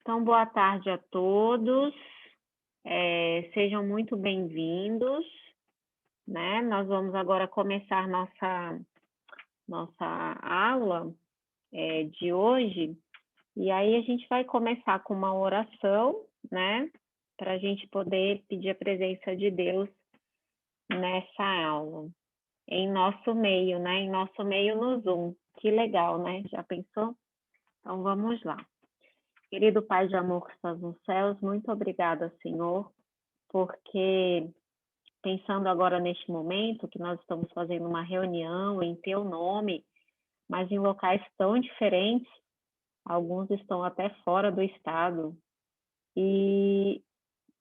Então, boa tarde a todos. Sejam muito bem-vindos, né? Nós vamos agora começar nossa aula de hoje, e aí a gente vai começar com uma oração, né? Para a gente poder pedir a presença de Deus nessa aula, em nosso meio, né? Em nosso meio no Zoom. Que legal, né? Já pensou? Então, vamos lá. Querido Pai de amor que estás nos céus, muito obrigada, Senhor, porque pensando agora neste momento que nós estamos fazendo uma reunião em teu nome, mas em locais tão diferentes, alguns estão até fora do estado, e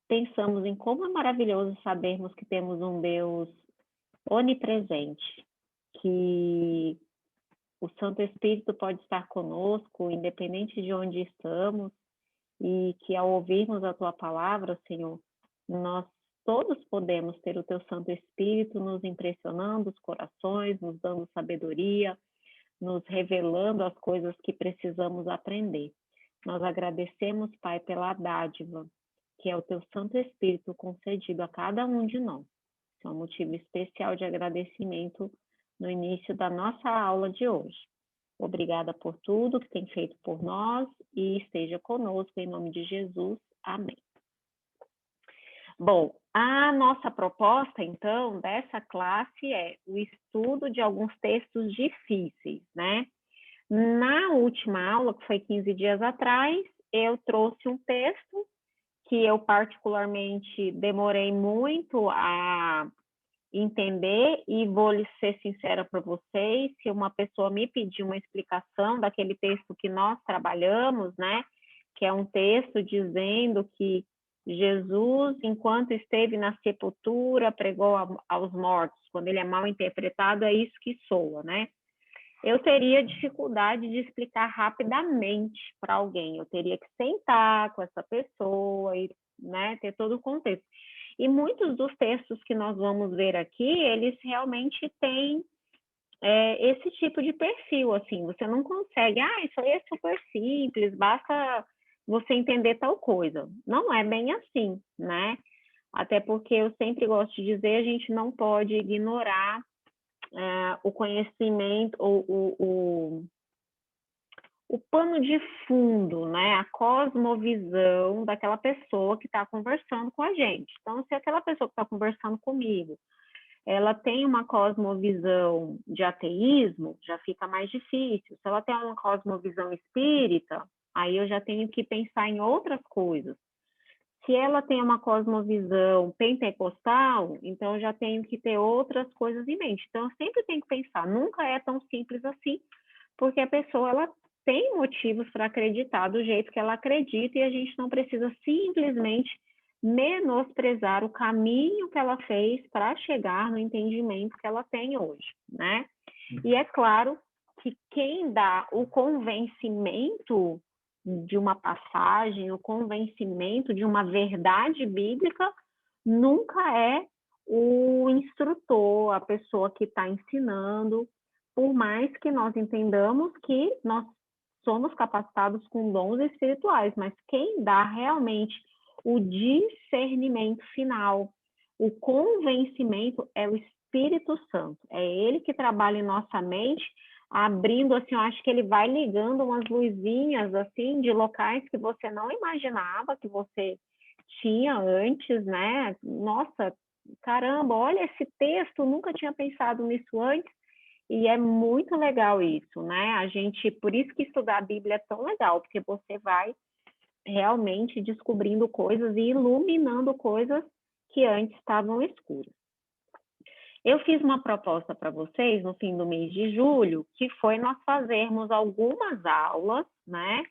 pensamos em como é maravilhoso sabermos que temos um Deus onipresente, que o Santo Espírito pode estar conosco, independente de onde estamos, e que ao ouvirmos a tua palavra, Senhor, nós todos podemos ter o teu Santo Espírito nos impressionando os corações, nos dando sabedoria, nos revelando as coisas que precisamos aprender. Nós agradecemos, Pai, pela dádiva, que é o teu Santo Espírito concedido a cada um de nós. Isso é um motivo especial de agradecimento no início da nossa aula de hoje. Obrigada por tudo que tem feito por nós e esteja conosco em nome de Jesus. Amém. Bom, a nossa proposta, então, dessa classe é o estudo de alguns textos difíceis, né? Na última aula, que foi 15 dias atrás, eu trouxe um texto que eu particularmente demorei muito a entender, e vou lhe ser sincera para vocês, se uma pessoa me pedir uma explicação daquele texto que nós trabalhamos, né, que é um texto dizendo que Jesus, enquanto esteve na sepultura, pregou aos mortos, quando ele é mal interpretado, é isso que soa, né? Eu teria dificuldade de explicar rapidamente para alguém, eu teria que sentar com essa pessoa e, né, ter todo o contexto. E muitos dos textos que nós vamos ver aqui, eles realmente têm esse tipo de perfil, assim, você não consegue, isso aí é super simples, basta você entender tal coisa. Não é bem assim, né? Até porque eu sempre gosto de dizer, a gente não pode ignorar o conhecimento, o pano de fundo, né? A cosmovisão daquela pessoa que está conversando com a gente. Então, se aquela pessoa que está conversando comigo, ela tem uma cosmovisão de ateísmo, já fica mais difícil. Se ela tem uma cosmovisão espírita, aí eu já tenho que pensar em outras coisas. Se ela tem uma cosmovisão pentecostal, então eu já tenho que ter outras coisas em mente. Então, eu sempre tenho que pensar, nunca é tão simples assim, porque a pessoa ela tem motivos para acreditar do jeito que ela acredita, e a gente não precisa simplesmente menosprezar o caminho que ela fez para chegar no entendimento que ela tem hoje, né? E é claro que quem dá o convencimento de uma passagem, o convencimento de uma verdade bíblica, nunca é o instrutor, a pessoa que está ensinando, por mais que nós entendamos que nós somos capacitados com dons espirituais, mas quem dá realmente o discernimento final, o convencimento é o Espírito Santo. É ele que trabalha em nossa mente, abrindo, assim, eu acho que ele vai ligando umas luzinhas, assim, de locais que você não imaginava que você tinha antes, né? Nossa, caramba, olha esse texto, nunca tinha pensado nisso antes. E é muito legal isso, né? Por isso que estudar a Bíblia é tão legal, porque você vai realmente descobrindo coisas e iluminando coisas que antes estavam escuras. Eu fiz uma proposta para vocês no fim do mês de julho, que foi nós fazermos algumas aulas, né?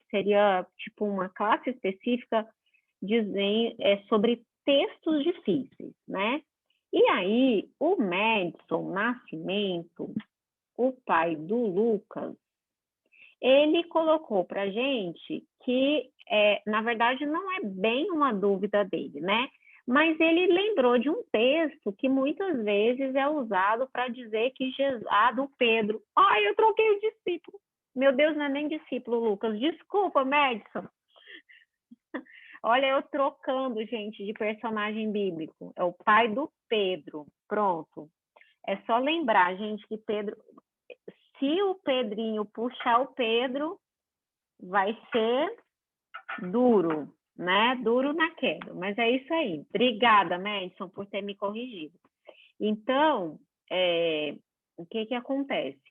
Seria tipo uma classe específica sobre textos difíceis, né? E aí, o Madison Nascimento, o pai do Lucas, ele colocou para a gente que, na verdade, não é bem uma dúvida dele, né? Mas ele lembrou de um texto que muitas vezes é usado para dizer que Jesus... do Pedro. Eu troquei o discípulo. Meu Deus, não é nem discípulo, Lucas. Desculpa, Madison. Olha, eu trocando, gente, de personagem bíblico. É o pai do Pedro. Pronto. É só lembrar, gente, que Pedro... Se o Pedrinho puxar o Pedro, vai ser duro, né? Duro na queda. Mas é isso aí. Obrigada, Madison, por ter me corrigido. Então, o que acontece?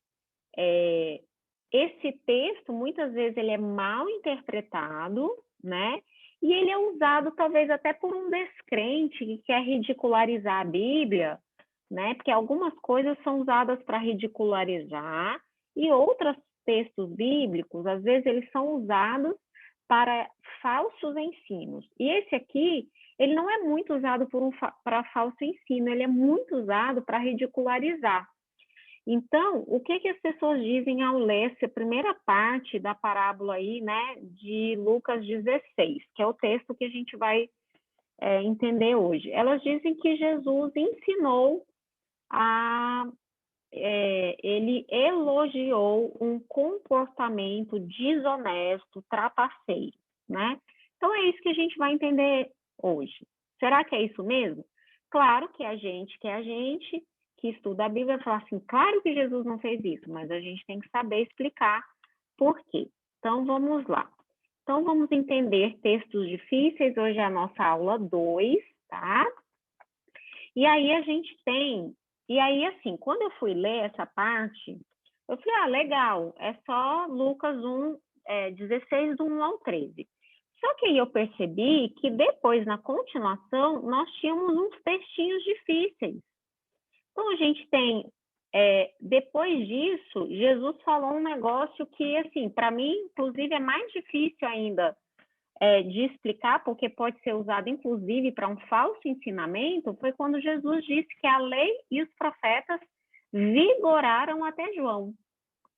Esse texto, muitas vezes, ele é mal interpretado, né? E ele é usado, talvez, até por um descrente que quer ridicularizar a Bíblia, né? Porque algumas coisas são usadas para ridicularizar e outros textos bíblicos, às vezes, eles são usados para falsos ensinos. E esse aqui, ele não é muito usado para falso ensino, ele é muito usado para ridicularizar. Então, o que as pessoas dizem ao ler essa primeira parte da parábola aí, né, de Lucas 16, que é o texto que a gente vai entender hoje? Elas dizem que Jesus ensinou ele elogiou um comportamento desonesto, trapaceiro, né? Então, é isso que a gente vai entender hoje. Será que é isso mesmo? Claro que a gente que estuda a Bíblia vai falar assim, claro que Jesus não fez isso, mas a gente tem que saber explicar por quê. Então, vamos lá. Então, vamos entender textos difíceis. Hoje é a nossa aula 2, tá? E aí a gente tem... E aí, assim, quando eu fui ler essa parte, eu falei, legal, é só Lucas 1, 16, do 1 ao 13. Só que aí eu percebi que depois, na continuação, nós tínhamos uns textinhos difíceis. Então, a gente tem, depois disso, Jesus falou um negócio que, assim, para mim, inclusive, é mais difícil ainda de explicar, porque pode ser usado, inclusive, para um falso ensinamento, foi quando Jesus disse que a lei e os profetas vigoraram até João.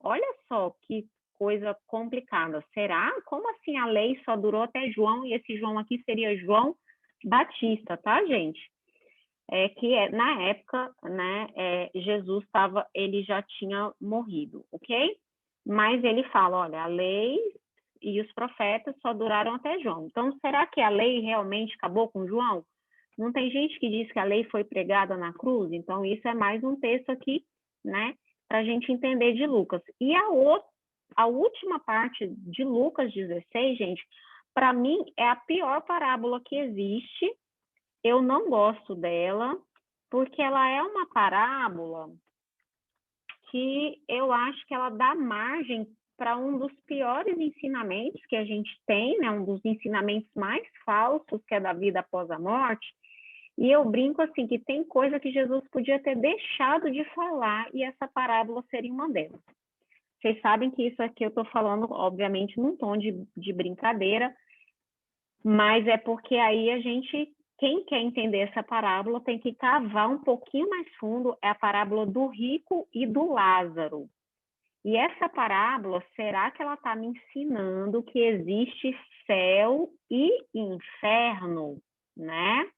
Olha só que coisa complicada. Será? Como assim a lei só durou até João, e esse João aqui seria João Batista, tá, gente? Na época, né, Jesus ele já tinha morrido, ok? Mas ele fala, olha, a lei e os profetas só duraram até João. Então, será que a lei realmente acabou com João? Não tem gente que diz que a lei foi pregada na cruz? Então, isso é mais um texto aqui, né, para a gente entender de Lucas. E a última parte de Lucas 16, gente, para mim é a pior parábola que existe. Eu não gosto dela, porque ela é uma parábola que eu acho que ela dá margem para um dos piores ensinamentos que a gente tem, né? Um dos ensinamentos mais falsos, que é da vida após a morte. E eu brinco assim, que tem coisa que Jesus podia ter deixado de falar e essa parábola seria uma delas. Vocês sabem que isso aqui eu estou falando, obviamente, num tom de brincadeira, mas é porque aí quem quer entender essa parábola tem que cavar um pouquinho mais fundo, é a parábola do rico e do Lázaro. E essa parábola, será que ela está me ensinando que existe céu e inferno, né?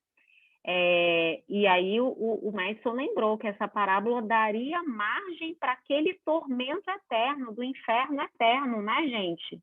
E aí o Madison lembrou que essa parábola daria margem para aquele tormento eterno, do inferno eterno, né, gente?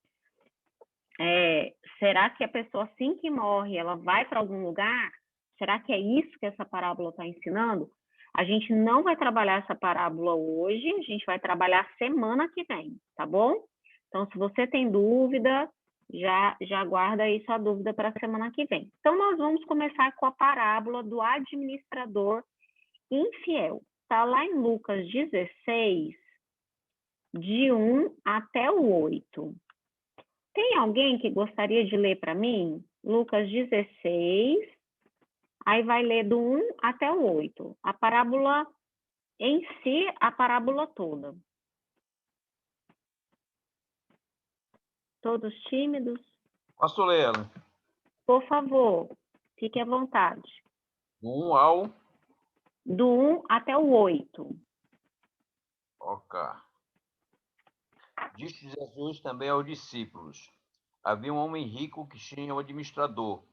Será que a pessoa, assim que morre, ela vai para algum lugar? Será que é isso que essa parábola está ensinando? A gente não vai trabalhar essa parábola hoje, a gente vai trabalhar semana que vem, tá bom? Então, se você tem dúvida, já guarda aí sua dúvida para a semana que vem. Então, nós vamos começar com a parábola do administrador infiel. Está lá em Lucas 16, de 1 até o 8. Tem alguém que gostaria de ler para mim? Lucas 16, aí vai ler do 1 até o 8. A parábola em si, a parábola toda. Todos tímidos? Posso ler ela? Por favor, fique à vontade. Do 1 até o 8. Ok. Disse Jesus também aos discípulos: havia um homem rico que tinha um administrador,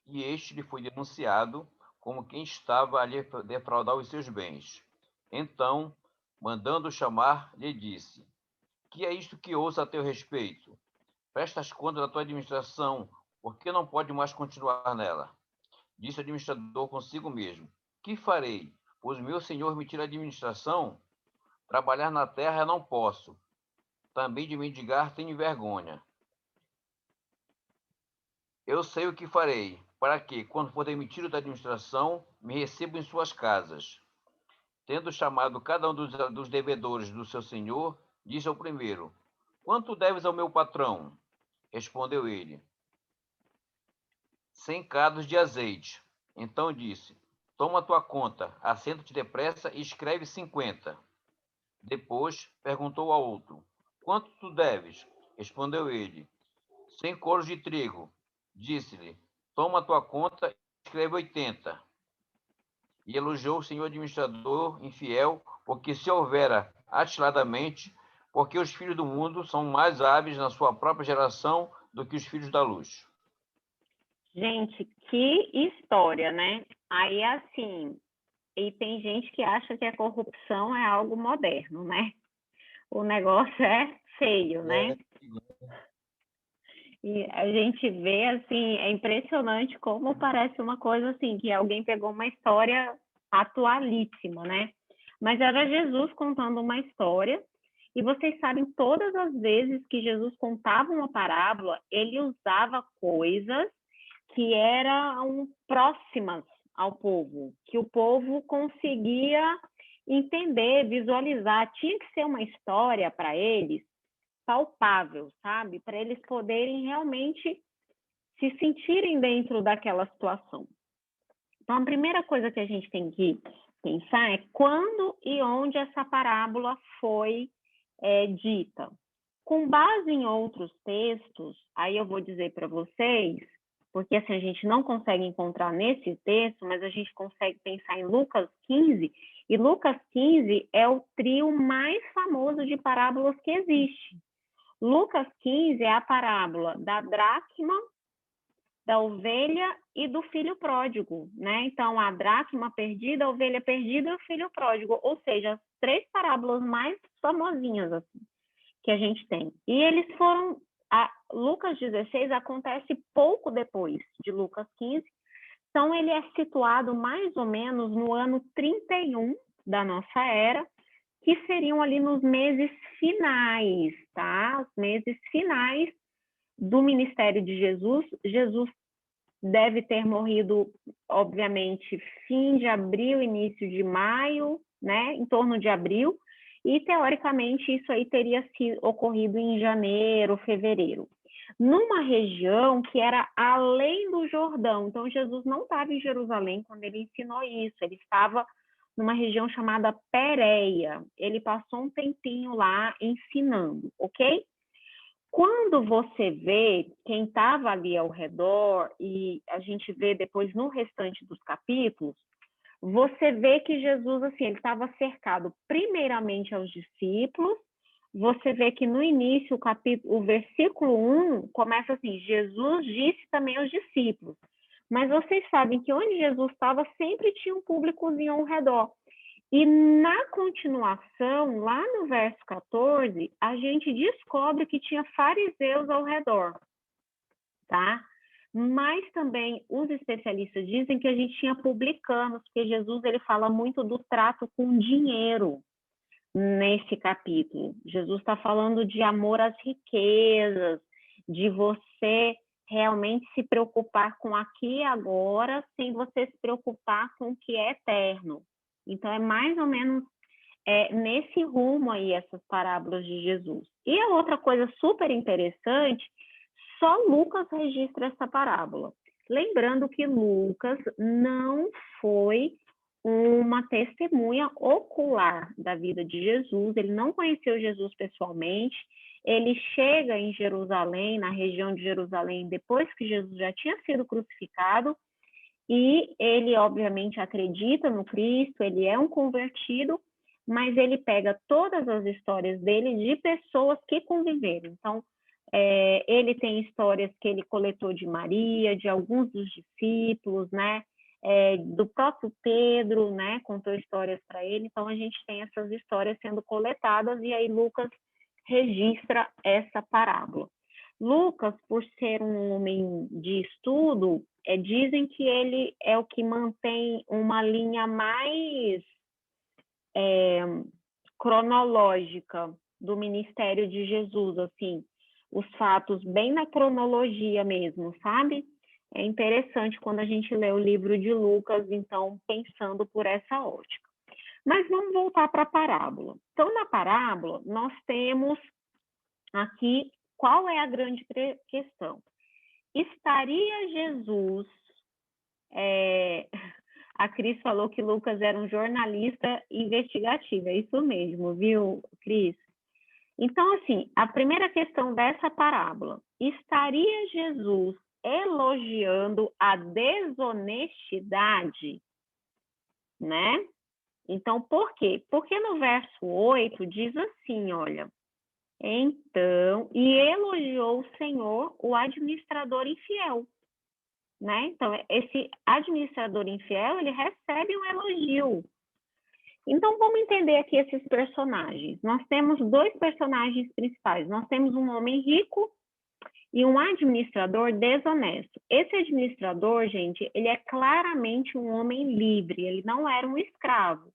e este lhe foi denunciado como quem estava a lhe defraudar os seus bens. Então, mandando chamar, lhe disse: que é isto que ouço a teu respeito? Prestas contas da tua administração, por que não pode mais continuar nela? Disse o administrador consigo mesmo: que farei? Pois meu senhor me tira a administração. Trabalhar na terra não posso. Também de mendigar tenho vergonha. Eu sei o que farei, para que, quando for demitido da administração, me recebam em suas casas. Tendo chamado cada um dos devedores do seu senhor, disse ao primeiro: quanto deves ao meu patrão? Respondeu ele: 100 cados de azeite. Então disse: toma tua conta, assenta-te depressa e escreve 50. Depois perguntou ao outro: quanto tu deves? Respondeu ele: 100 coros de trigo. Disse-lhe: toma tua conta e escreve 80. E elogiou o senhor administrador infiel, porque se houvera atiladamente, porque os filhos do mundo são mais hábeis na sua própria geração do que os filhos da luz. Gente, que história, né? Aí, assim, e tem gente que acha que a corrupção é algo moderno, né? O negócio é feio, né? E a gente vê, assim, é impressionante como parece uma coisa assim, que alguém pegou uma história atualíssima, né? Mas era Jesus contando uma história, e vocês sabem, todas as vezes que Jesus contava uma parábola, ele usava coisas que eram próximas ao povo, que o povo conseguia entender, visualizar. Tinha que ser uma história para eles palpável, sabe? Para eles poderem realmente se sentirem dentro daquela situação. Então, a primeira coisa que a gente tem que pensar é quando e onde essa parábola foi dita. Com base em outros textos, aí eu vou dizer para vocês, porque assim a gente não consegue encontrar nesse texto, mas a gente consegue pensar em Lucas 15, e Lucas 15 é o trio mais famoso de parábolas que existe. Lucas 15 é a parábola da dracma, da ovelha e do filho pródigo, né? Então, a dracma perdida, a ovelha perdida e o filho pródigo, ou seja, as 3 parábolas mais famosinhas assim, que a gente tem. E eles foram... Lucas 16 acontece pouco depois de Lucas 15, então ele é situado mais ou menos no ano 31 da nossa era, que seriam ali nos meses finais, tá? Os meses finais do ministério de Jesus. Jesus deve ter morrido, obviamente, fim de abril, início de maio, né? Em torno de abril. E, teoricamente, isso aí teria ocorrido em janeiro, fevereiro. Numa região que era além do Jordão. Então, Jesus não estava em Jerusalém quando ele ensinou isso. Ele estava numa região chamada Pérea. Ele passou um tempinho lá ensinando, ok? Quando você vê quem estava ali ao redor, e a gente vê depois no restante dos capítulos, você vê que Jesus, assim, ele estava cercado primeiramente aos discípulos. Você vê que no início, o versículo 1 começa assim: Jesus disse também aos discípulos. Mas vocês sabem que onde Jesus estava sempre tinha um públicozinho ao redor. E na continuação, lá no verso 14, a gente descobre que tinha fariseus ao redor, tá? Mas também os especialistas dizem que a gente tinha publicanos, porque Jesus ele fala muito do trato com dinheiro nesse capítulo. Jesus está falando de amor às riquezas, de você realmente se preocupar com aqui e agora, sem você se preocupar com o que é eterno. Então, é mais ou menos nesse rumo aí essas parábolas de Jesus. E a outra coisa super interessante, só Lucas registra essa parábola. Lembrando que Lucas não foi uma testemunha ocular da vida de Jesus, ele não conheceu Jesus pessoalmente, ele chega em Jerusalém, na região de Jerusalém, depois que Jesus já tinha sido crucificado, e ele, obviamente, acredita no Cristo, ele é um convertido, mas ele pega todas as histórias dele de pessoas que conviveram. Então, ele tem histórias que ele coletou de Maria, de alguns dos discípulos, né? Do próprio Pedro, né? Contou histórias para ele. Então, a gente tem essas histórias sendo coletadas e aí Lucas registra essa parábola. Lucas, por ser um homem de estudo, dizem que ele é o que mantém uma linha mais cronológica do ministério de Jesus, assim, os fatos bem na cronologia mesmo, sabe? É interessante quando a gente lê o livro de Lucas, então, pensando por essa ótica. Mas vamos voltar para a parábola. Então, na parábola, nós temos aqui qual é a grande questão. Estaria Jesus... A Cris falou que Lucas era um jornalista investigativo, é isso mesmo, viu, Cris? Então, assim, a primeira questão dessa parábola, estaria Jesus elogiando a desonestidade, né? Então, por quê? Porque no verso 8 diz assim, olha, então, e elogiou o Senhor o administrador infiel, né? Então, esse administrador infiel, ele recebe um elogio. Então, vamos entender aqui esses personagens. Nós temos dois personagens principais. Nós temos um homem rico e um administrador desonesto. Esse administrador, gente, ele é claramente um homem livre, ele não era um escravo.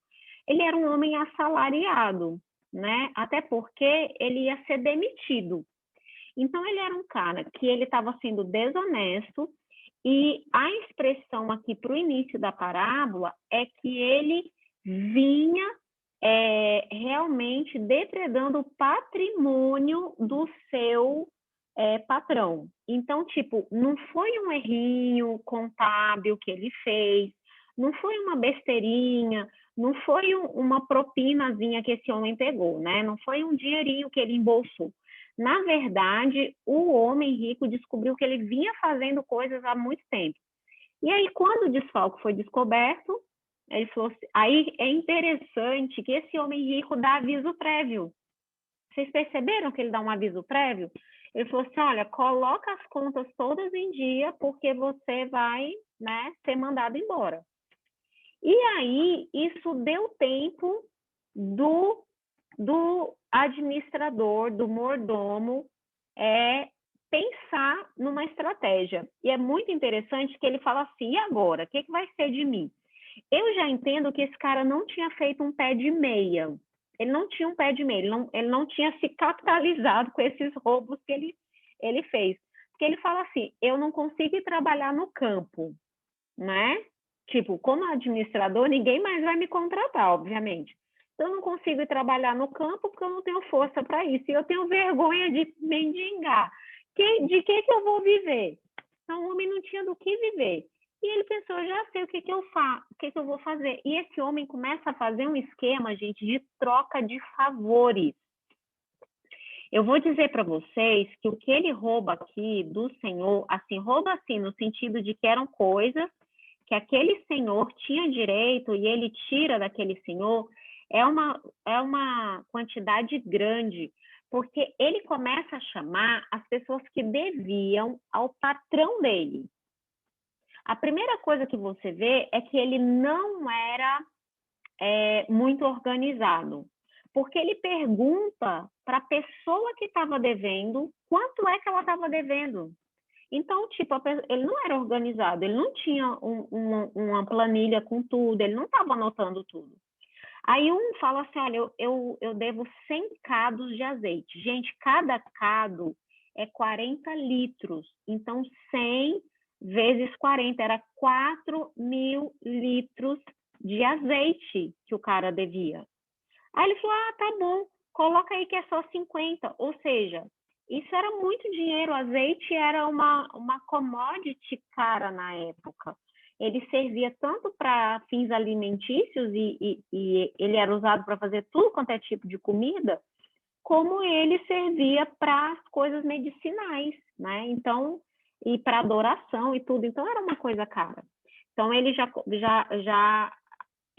Ele era um homem assalariado, né? Até porque ele ia ser demitido. Então, ele era um cara que ele estava sendo desonesto e a expressão aqui para o início da parábola é que ele vinha realmente depredando o patrimônio do seu patrão. Então, tipo, não foi um errinho contábil que ele fez, não foi uma besteirinha, não foi uma propinazinha que esse homem pegou, né? Não foi um dinheirinho que ele embolsou. Na verdade, o homem rico descobriu que ele vinha fazendo coisas há muito tempo. E aí, quando o desfalque foi descoberto, ele falou assim, aí é interessante que esse homem rico dá aviso prévio. Vocês perceberam que ele dá um aviso prévio? Ele falou assim, olha, coloca as contas todas em dia, porque você vai, né, ser mandado embora. E aí, isso deu tempo do administrador, do mordomo, pensar numa estratégia. E é muito interessante que ele fala assim, e agora? O que vai ser de mim? Eu já entendo que esse cara não tinha feito um pé de meia. Ele não tinha um pé de meia, ele não tinha se capitalizado com esses roubos que ele fez. Porque ele fala assim, eu não consigo ir trabalhar no campo, né? Tipo, como administrador, ninguém mais vai me contratar, obviamente. Então, eu não consigo ir trabalhar no campo porque eu não tenho força para isso. E eu tenho vergonha de mendigar. De que eu vou viver? Então, o homem não tinha do que viver. E ele pensou, eu já sei o que eu vou fazer. E esse homem começa a fazer um esquema, gente, de troca de favores. Eu vou dizer para vocês que o que ele rouba aqui do Senhor, assim, rouba assim, no sentido de que eram coisas que aquele senhor tinha direito e ele tira daquele senhor, é uma quantidade grande, porque ele começa a chamar as pessoas que deviam ao patrão dele. A primeira coisa que você vê é que ele não era muito organizado, porque ele pergunta para a pessoa que estava devendo quanto é que ela estava devendo. Então, tipo, ele não era organizado, ele não tinha uma planilha com tudo, ele não estava anotando tudo. Aí um fala assim, olha, eu devo 100 cados de azeite. Gente, cada cado é 40 litros. Então, 100 vezes 40, era 4.000 litros de azeite que o cara devia. Aí ele falou, tá bom, coloca aí que é só 50. Ou seja, isso era muito dinheiro. O azeite era uma commodity cara na época. Ele servia tanto para fins alimentícios e ele era usado para fazer tudo quanto é tipo de comida, como ele servia para coisas medicinais, né? Então, e para adoração e tudo. Então, era uma coisa cara. Então, ele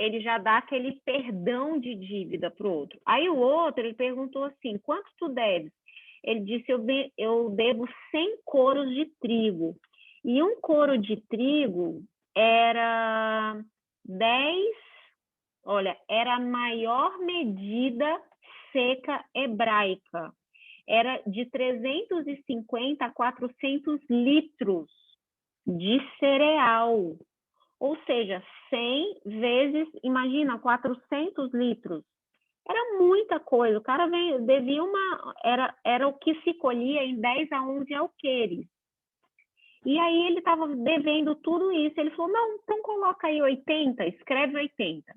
ele já dá aquele perdão de dívida para o outro. Aí o outro, ele perguntou assim, quanto tu deves? Ele disse, eu devo 100 coros de trigo. E um coro de trigo era 10, olha, era a maior medida seca hebraica. era de 350 a 400 litros de cereal. Ou seja, 100 vezes, imagina, 400 litros. Era muita coisa. O cara devia era o que se colhia em 10 a 11 alqueires. E aí ele estava devendo tudo isso. Ele falou, não, então coloca aí 80, escreve 80.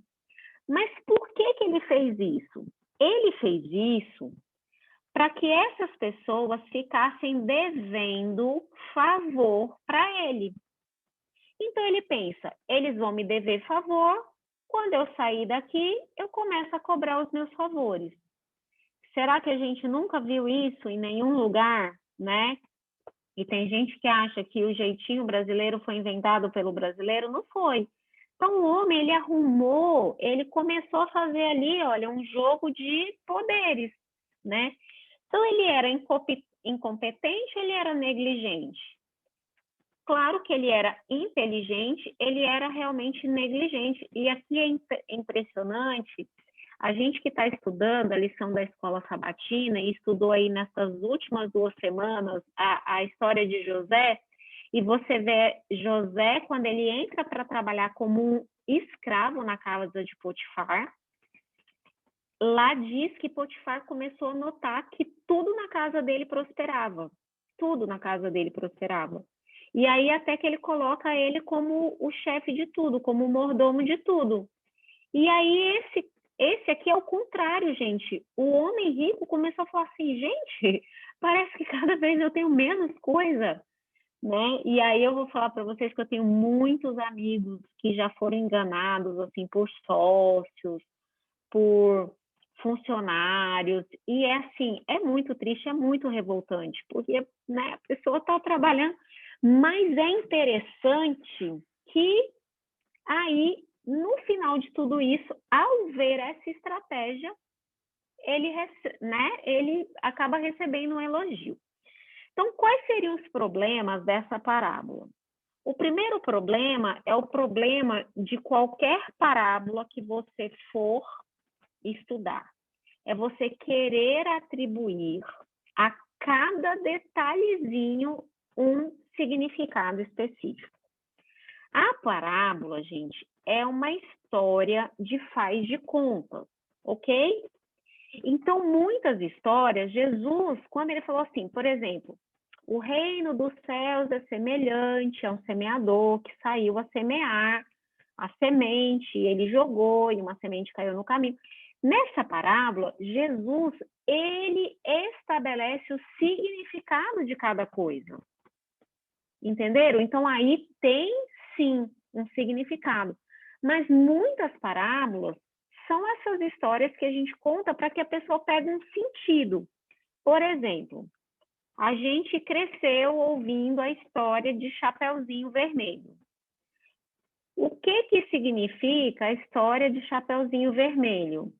Mas por que ele fez isso? Ele fez isso para que essas pessoas ficassem devendo favor para ele. Então ele pensa, eles vão me dever favor, quando eu sair daqui, eu começo a cobrar os meus favores. Será que a gente nunca viu isso em nenhum lugar, né? E tem gente que acha que o jeitinho brasileiro foi inventado pelo brasileiro, não foi. Então o homem, ele arrumou, ele começou a fazer ali, olha, um jogo de poderes, né? Então ele era incompetente, ele era negligente. Claro que ele era inteligente, ele era realmente negligente. E aqui é impressionante, a gente que está estudando a lição da escola sabatina e estudou aí nessas últimas 2 semanas a história de José, e você vê José quando ele entra para trabalhar como um escravo na casa de Potifar, lá diz que Potifar começou a notar que tudo na casa dele prosperava. Tudo na casa dele prosperava. E aí até que ele coloca ele como o chefe de tudo, como o mordomo de tudo. E aí esse aqui é o contrário, gente. O homem rico começou a falar assim, gente, parece que cada vez eu tenho menos coisa, né? E aí eu vou falar para vocês que eu tenho muitos amigos que já foram enganados assim por sócios, por funcionários, e é assim, é muito triste, é muito revoltante, porque, né, a pessoa está trabalhando, mas é interessante que aí, no final de tudo isso, ao ver essa estratégia, ele acaba recebendo um elogio. Então, quais seriam os problemas dessa parábola? O primeiro problema é o problema de qualquer parábola que você for estudar. É você querer atribuir a cada detalhezinho um significado específico. A parábola, gente, é uma história de faz de contas, ok? Então, muitas histórias, Jesus, quando ele falou assim, por exemplo, o reino dos céus é semelhante a um semeador que saiu a semear a semente, ele jogou e uma semente caiu no caminho. Nessa parábola, Jesus, ele estabelece o significado de cada coisa. Entenderam? Então, aí tem, sim, um significado. Mas muitas parábolas são essas histórias que a gente conta para que a pessoa pegue um sentido. Por exemplo, a gente cresceu ouvindo a história de Chapeuzinho Vermelho. O que significa a história de Chapeuzinho Vermelho?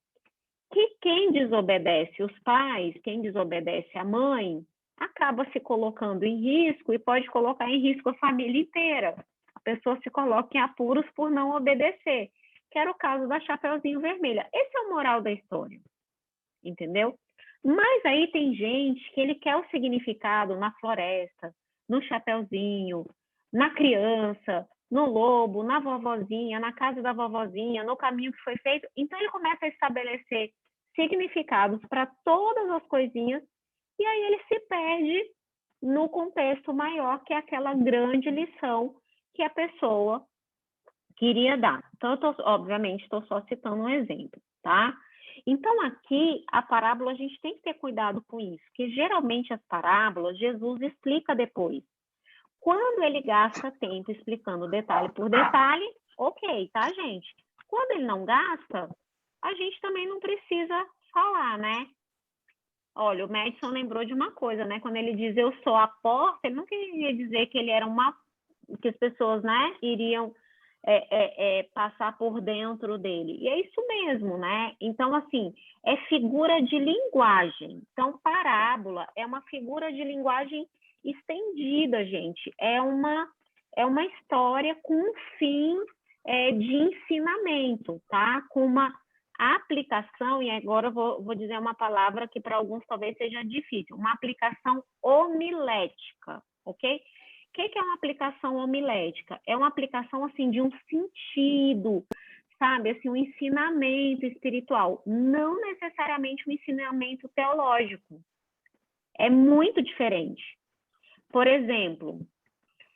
Que quem desobedece os pais, quem desobedece a mãe, acaba se colocando em risco e pode colocar em risco a família inteira. A pessoa se coloca em apuros por não obedecer, que era o caso da Chapeuzinho Vermelha. Esse é o moral da história, entendeu? Mas aí tem gente que ele quer o significado na floresta, no Chapeuzinho, na criança, no lobo, na vovozinha, na casa da vovozinha, no caminho que foi feito. Então ele começa a estabelecer significados para todas as coisinhas e aí ele se perde no contexto maior, que é aquela grande lição que a pessoa queria dar. Então, obviamente, estou só citando um exemplo, tá? Então, aqui, a parábola, a gente tem que ter cuidado com isso, porque geralmente as parábolas, Jesus explica depois. Quando ele gasta tempo explicando detalhe por detalhe, ok, tá, gente? Quando ele não gasta, a gente também não precisa falar, né? Olha, o Madison lembrou de uma coisa, né? Quando ele diz eu sou a porta, ele não queria dizer que ele era que as pessoas, né, iriam passar por dentro dele. E é isso mesmo, né? Então, assim, é figura de linguagem. Então, parábola é uma figura de linguagem estendida, gente. É uma história com um fim de ensinamento, tá? Com A aplicação, e agora eu vou dizer uma palavra que para alguns talvez seja difícil, uma aplicação homilética, ok? O que é uma aplicação homilética? É uma aplicação, assim, de um sentido, sabe? Assim, um ensinamento espiritual, não necessariamente um ensinamento teológico. É muito diferente. Por exemplo,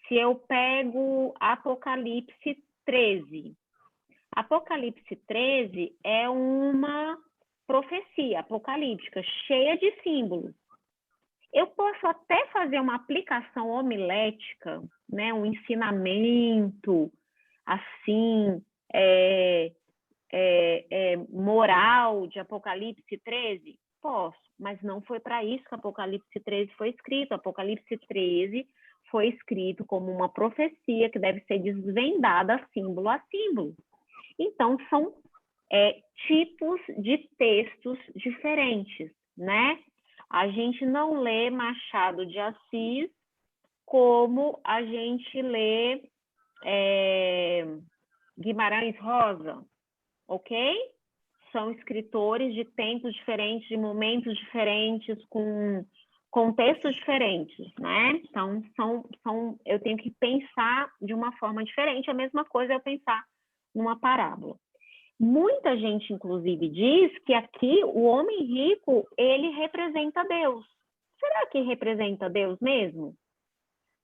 se eu pego Apocalipse 13, Apocalipse 13 é uma profecia apocalíptica, cheia de símbolos. Eu posso até fazer uma aplicação homilética, né, um ensinamento, assim, moral de Apocalipse 13? Posso, mas não foi para isso que Apocalipse 13 foi escrito. Apocalipse 13 foi escrito como uma profecia que deve ser desvendada símbolo a símbolo. Então, são tipos de textos diferentes, né? A gente não lê Machado de Assis como a gente lê Guimarães Rosa, ok? São escritores de tempos diferentes, de momentos diferentes, com contextos diferentes, né? Então, eu tenho que pensar de uma forma diferente. A mesma coisa é eu pensar numa parábola. Muita gente, inclusive, diz que aqui o homem rico, ele representa Deus. Será que representa Deus mesmo?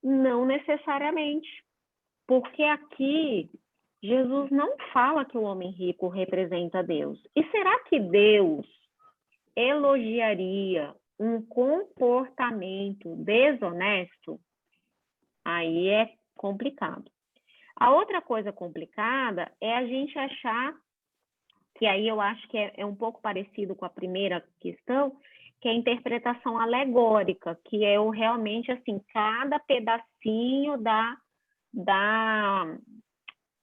Não necessariamente, porque aqui Jesus não fala que o homem rico representa Deus. E será que Deus elogiaria um comportamento desonesto? Aí é complicado. A outra coisa complicada é a gente achar, que aí eu acho que é um pouco parecido com a primeira questão, que é a interpretação alegórica, que é realmente, assim, cada pedacinho da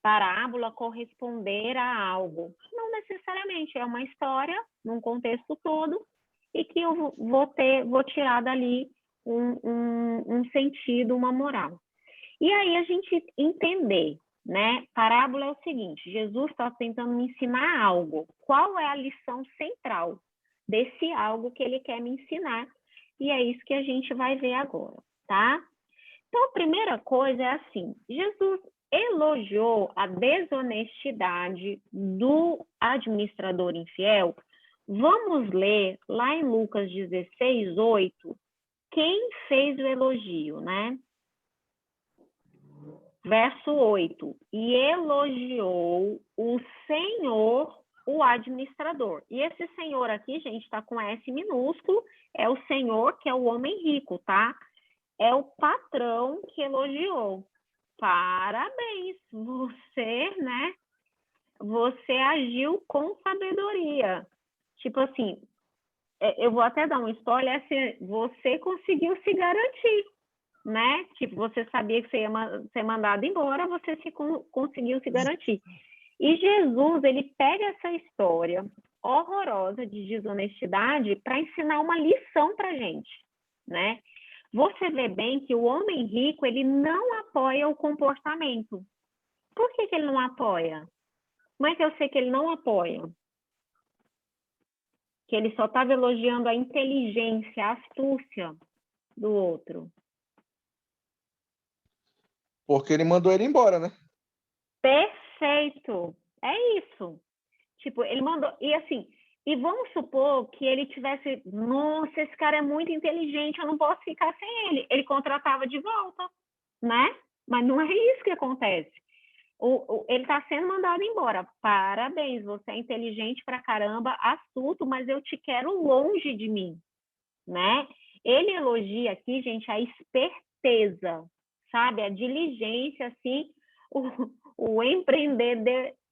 parábola corresponder a algo. Não necessariamente, é uma história num contexto todo e que eu vou tirar dali um sentido, uma moral. E aí a gente entender, né? Parábola é o seguinte, Jesus está tentando me ensinar algo. Qual é a lição central desse algo que ele quer me ensinar? E é isso que a gente vai ver agora, tá? Então, a primeira coisa é assim, Jesus elogiou a desonestidade do administrador infiel. Vamos ler lá em Lucas 16, 8, quem fez o elogio, né? Verso 8, e elogiou o Senhor, o administrador. E esse Senhor aqui, gente, está com S minúsculo, é o Senhor, que é o homem rico, tá? É o patrão que elogiou. Parabéns, você, né? Você agiu com sabedoria. Tipo assim, eu vou até dar um spoiler, você conseguiu se garantir, né? Tipo, você sabia que você ia ser mandado embora, você conseguiu se garantir. E Jesus, ele pega essa história horrorosa de desonestidade para ensinar uma lição para a gente, né? Você vê bem que o homem rico, ele não apoia o comportamento. Por que ele não apoia? Como é que eu sei que ele não apoia? Que ele só estava elogiando a inteligência, a astúcia do outro. Porque ele mandou ele embora, né? Perfeito. É isso. Tipo, ele mandou... E assim, e vamos supor que ele tivesse... Nossa, esse cara é muito inteligente, eu não posso ficar sem ele. Ele contratava de volta, né? Mas não é isso que acontece. Ele está sendo mandado embora. Parabéns, você é inteligente pra caramba, astuto, mas eu te quero longe de mim, né? Ele elogia aqui, gente, a esperteza, sabe? A diligência, assim, o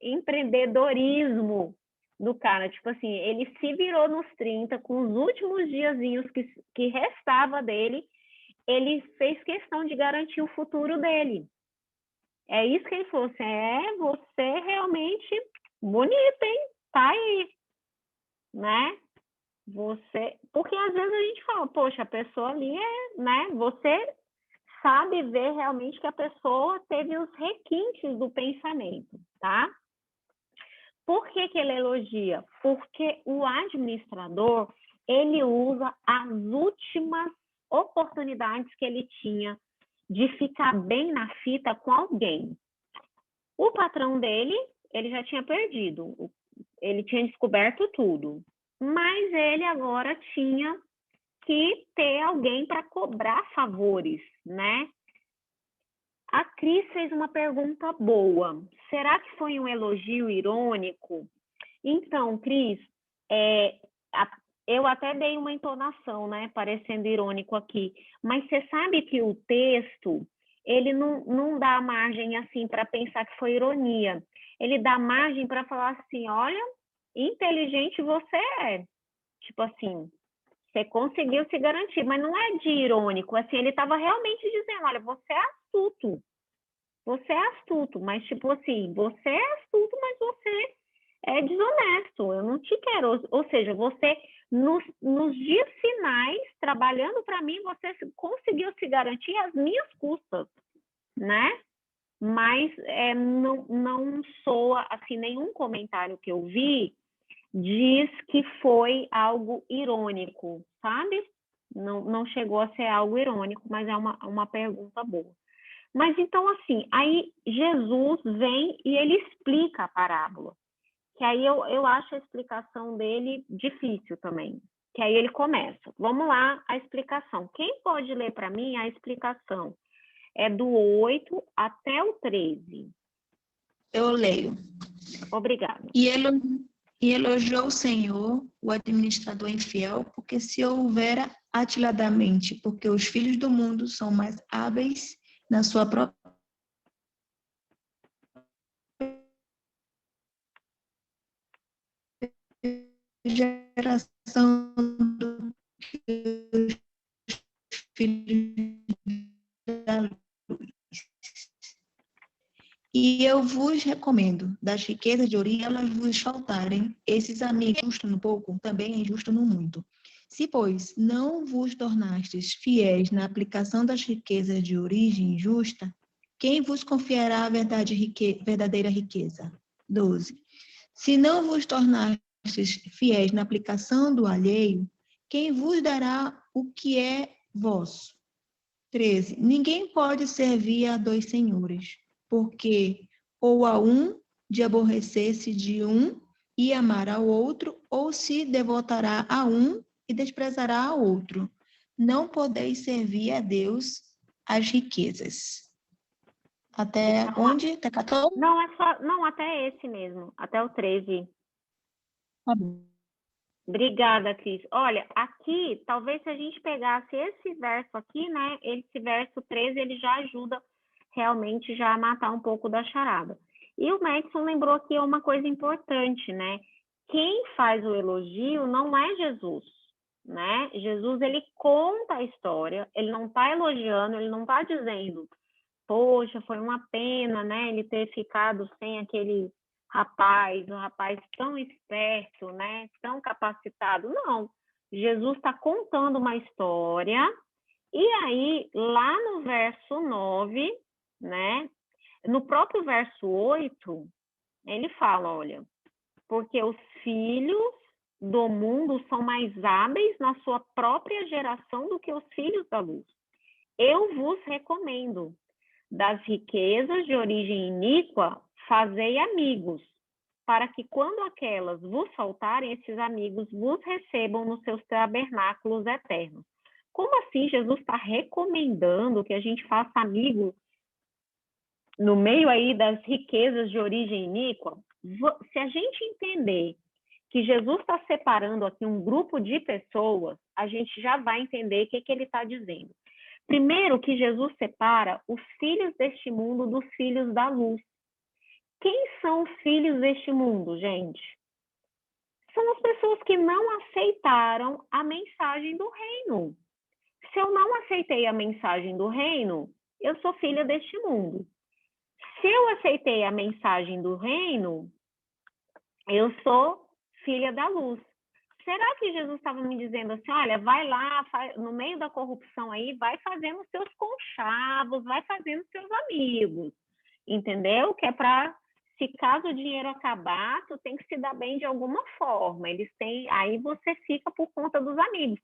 empreendedorismo do cara. Tipo assim, ele se virou nos 30, com os últimos diazinhos que restava dele, ele fez questão de garantir o futuro dele. É isso que ele falou, assim, você realmente bonita, hein? Tá aí, né? Porque às vezes a gente fala, poxa, a pessoa ali né? Você sabe ver realmente que a pessoa teve os requintes do pensamento, tá? Por que ele elogia? Porque o administrador, ele usa as últimas oportunidades que ele tinha de ficar bem na fita com alguém. O patrão dele, ele já tinha perdido, ele tinha descoberto tudo, mas ele agora tinha que ter alguém para cobrar favores, né? A Cris fez uma pergunta boa. Será que foi um elogio irônico? Então, Cris, eu até dei uma entonação, né, parecendo irônico aqui, mas você sabe que o texto, ele não dá margem, assim, para pensar que foi ironia. Ele dá margem para falar assim, olha, inteligente você é. Tipo assim, você conseguiu se garantir, mas não é de irônico, assim, ele estava realmente dizendo, olha, você é astuto, mas tipo assim, você é astuto, mas você é desonesto, eu não te quero, ou seja, você, nos dias finais, trabalhando para mim, você conseguiu se garantir às minhas custas, né? Mas não soa, assim, nenhum comentário que eu vi diz que foi algo irônico, sabe? Não chegou a ser algo irônico, mas é uma pergunta boa. Mas então, assim, aí Jesus vem e ele explica a parábola. Que aí eu acho a explicação dele difícil também. Que aí ele começa. Vamos lá, a explicação. Quem pode ler para mim a explicação? É do 8 até o 13. Eu leio. Obrigada. E elogiou o Senhor, o administrador infiel, porque se houvera atiladamente, porque os filhos do mundo são mais hábeis na sua própria geração do que os filhos da luz. E eu vos recomendo, das riquezas de ouro, elas vos faltarem, esses amigos, justo no pouco, também é injusto no muito. Se, pois, não vos tornastes fiéis na aplicação das riquezas de origem injusta, quem vos confiará a verdadeira riqueza? 12. Se não vos tornastes fiéis na aplicação do alheio, quem vos dará o que é vosso? 13. Ninguém pode servir a dois senhores, porque ou a um de aborrecer-se de um e amar ao outro, ou se devotará a um e desprezará ao outro. Não podeis servir a Deus as riquezas. Até onde? Até 14? Não, até esse mesmo, até o 13. Tá bom. Obrigada, Cris. Olha, aqui, talvez se a gente pegasse esse verso aqui, né, esse verso 13, ele já ajuda realmente já a matar um pouco da charada. E o Madison lembrou aqui uma coisa importante, né? Quem faz o elogio não é Jesus, né? Jesus, ele conta a história, ele não está elogiando, ele não está dizendo, poxa, foi uma pena, né, ele ter ficado sem aquele rapaz, um rapaz tão esperto, né, tão capacitado. Não, Jesus está contando uma história, e aí, lá no verso 9, né, no próprio verso 8, ele fala, olha, porque os filhos do mundo são mais hábeis na sua própria geração do que os filhos da luz. Eu vos recomendo, das riquezas de origem iníqua, fazei amigos, para que quando aquelas vos faltarem, esses amigos vos recebam nos seus tabernáculos eternos. Como assim Jesus está recomendando que a gente faça amigo no meio aí das riquezas de origem iníqua? Se a gente entender que Jesus está separando aqui um grupo de pessoas, a gente já vai entender o que ele está dizendo. Primeiro, que Jesus separa os filhos deste mundo dos filhos da luz. Quem são os filhos deste mundo, gente? São as pessoas que não aceitaram a mensagem do reino. Se eu não aceitei a mensagem do reino, eu sou filha deste mundo. Se eu aceitei a mensagem do reino, eu sou filha da luz. Será que Jesus estava me dizendo assim, olha, vai lá, no meio da corrupção aí, vai fazendo seus conchavos, vai fazendo seus amigos, entendeu? Que é para se caso o dinheiro acabar, tu tem que se dar bem de alguma forma. Eles têm, aí você fica por conta dos amigos.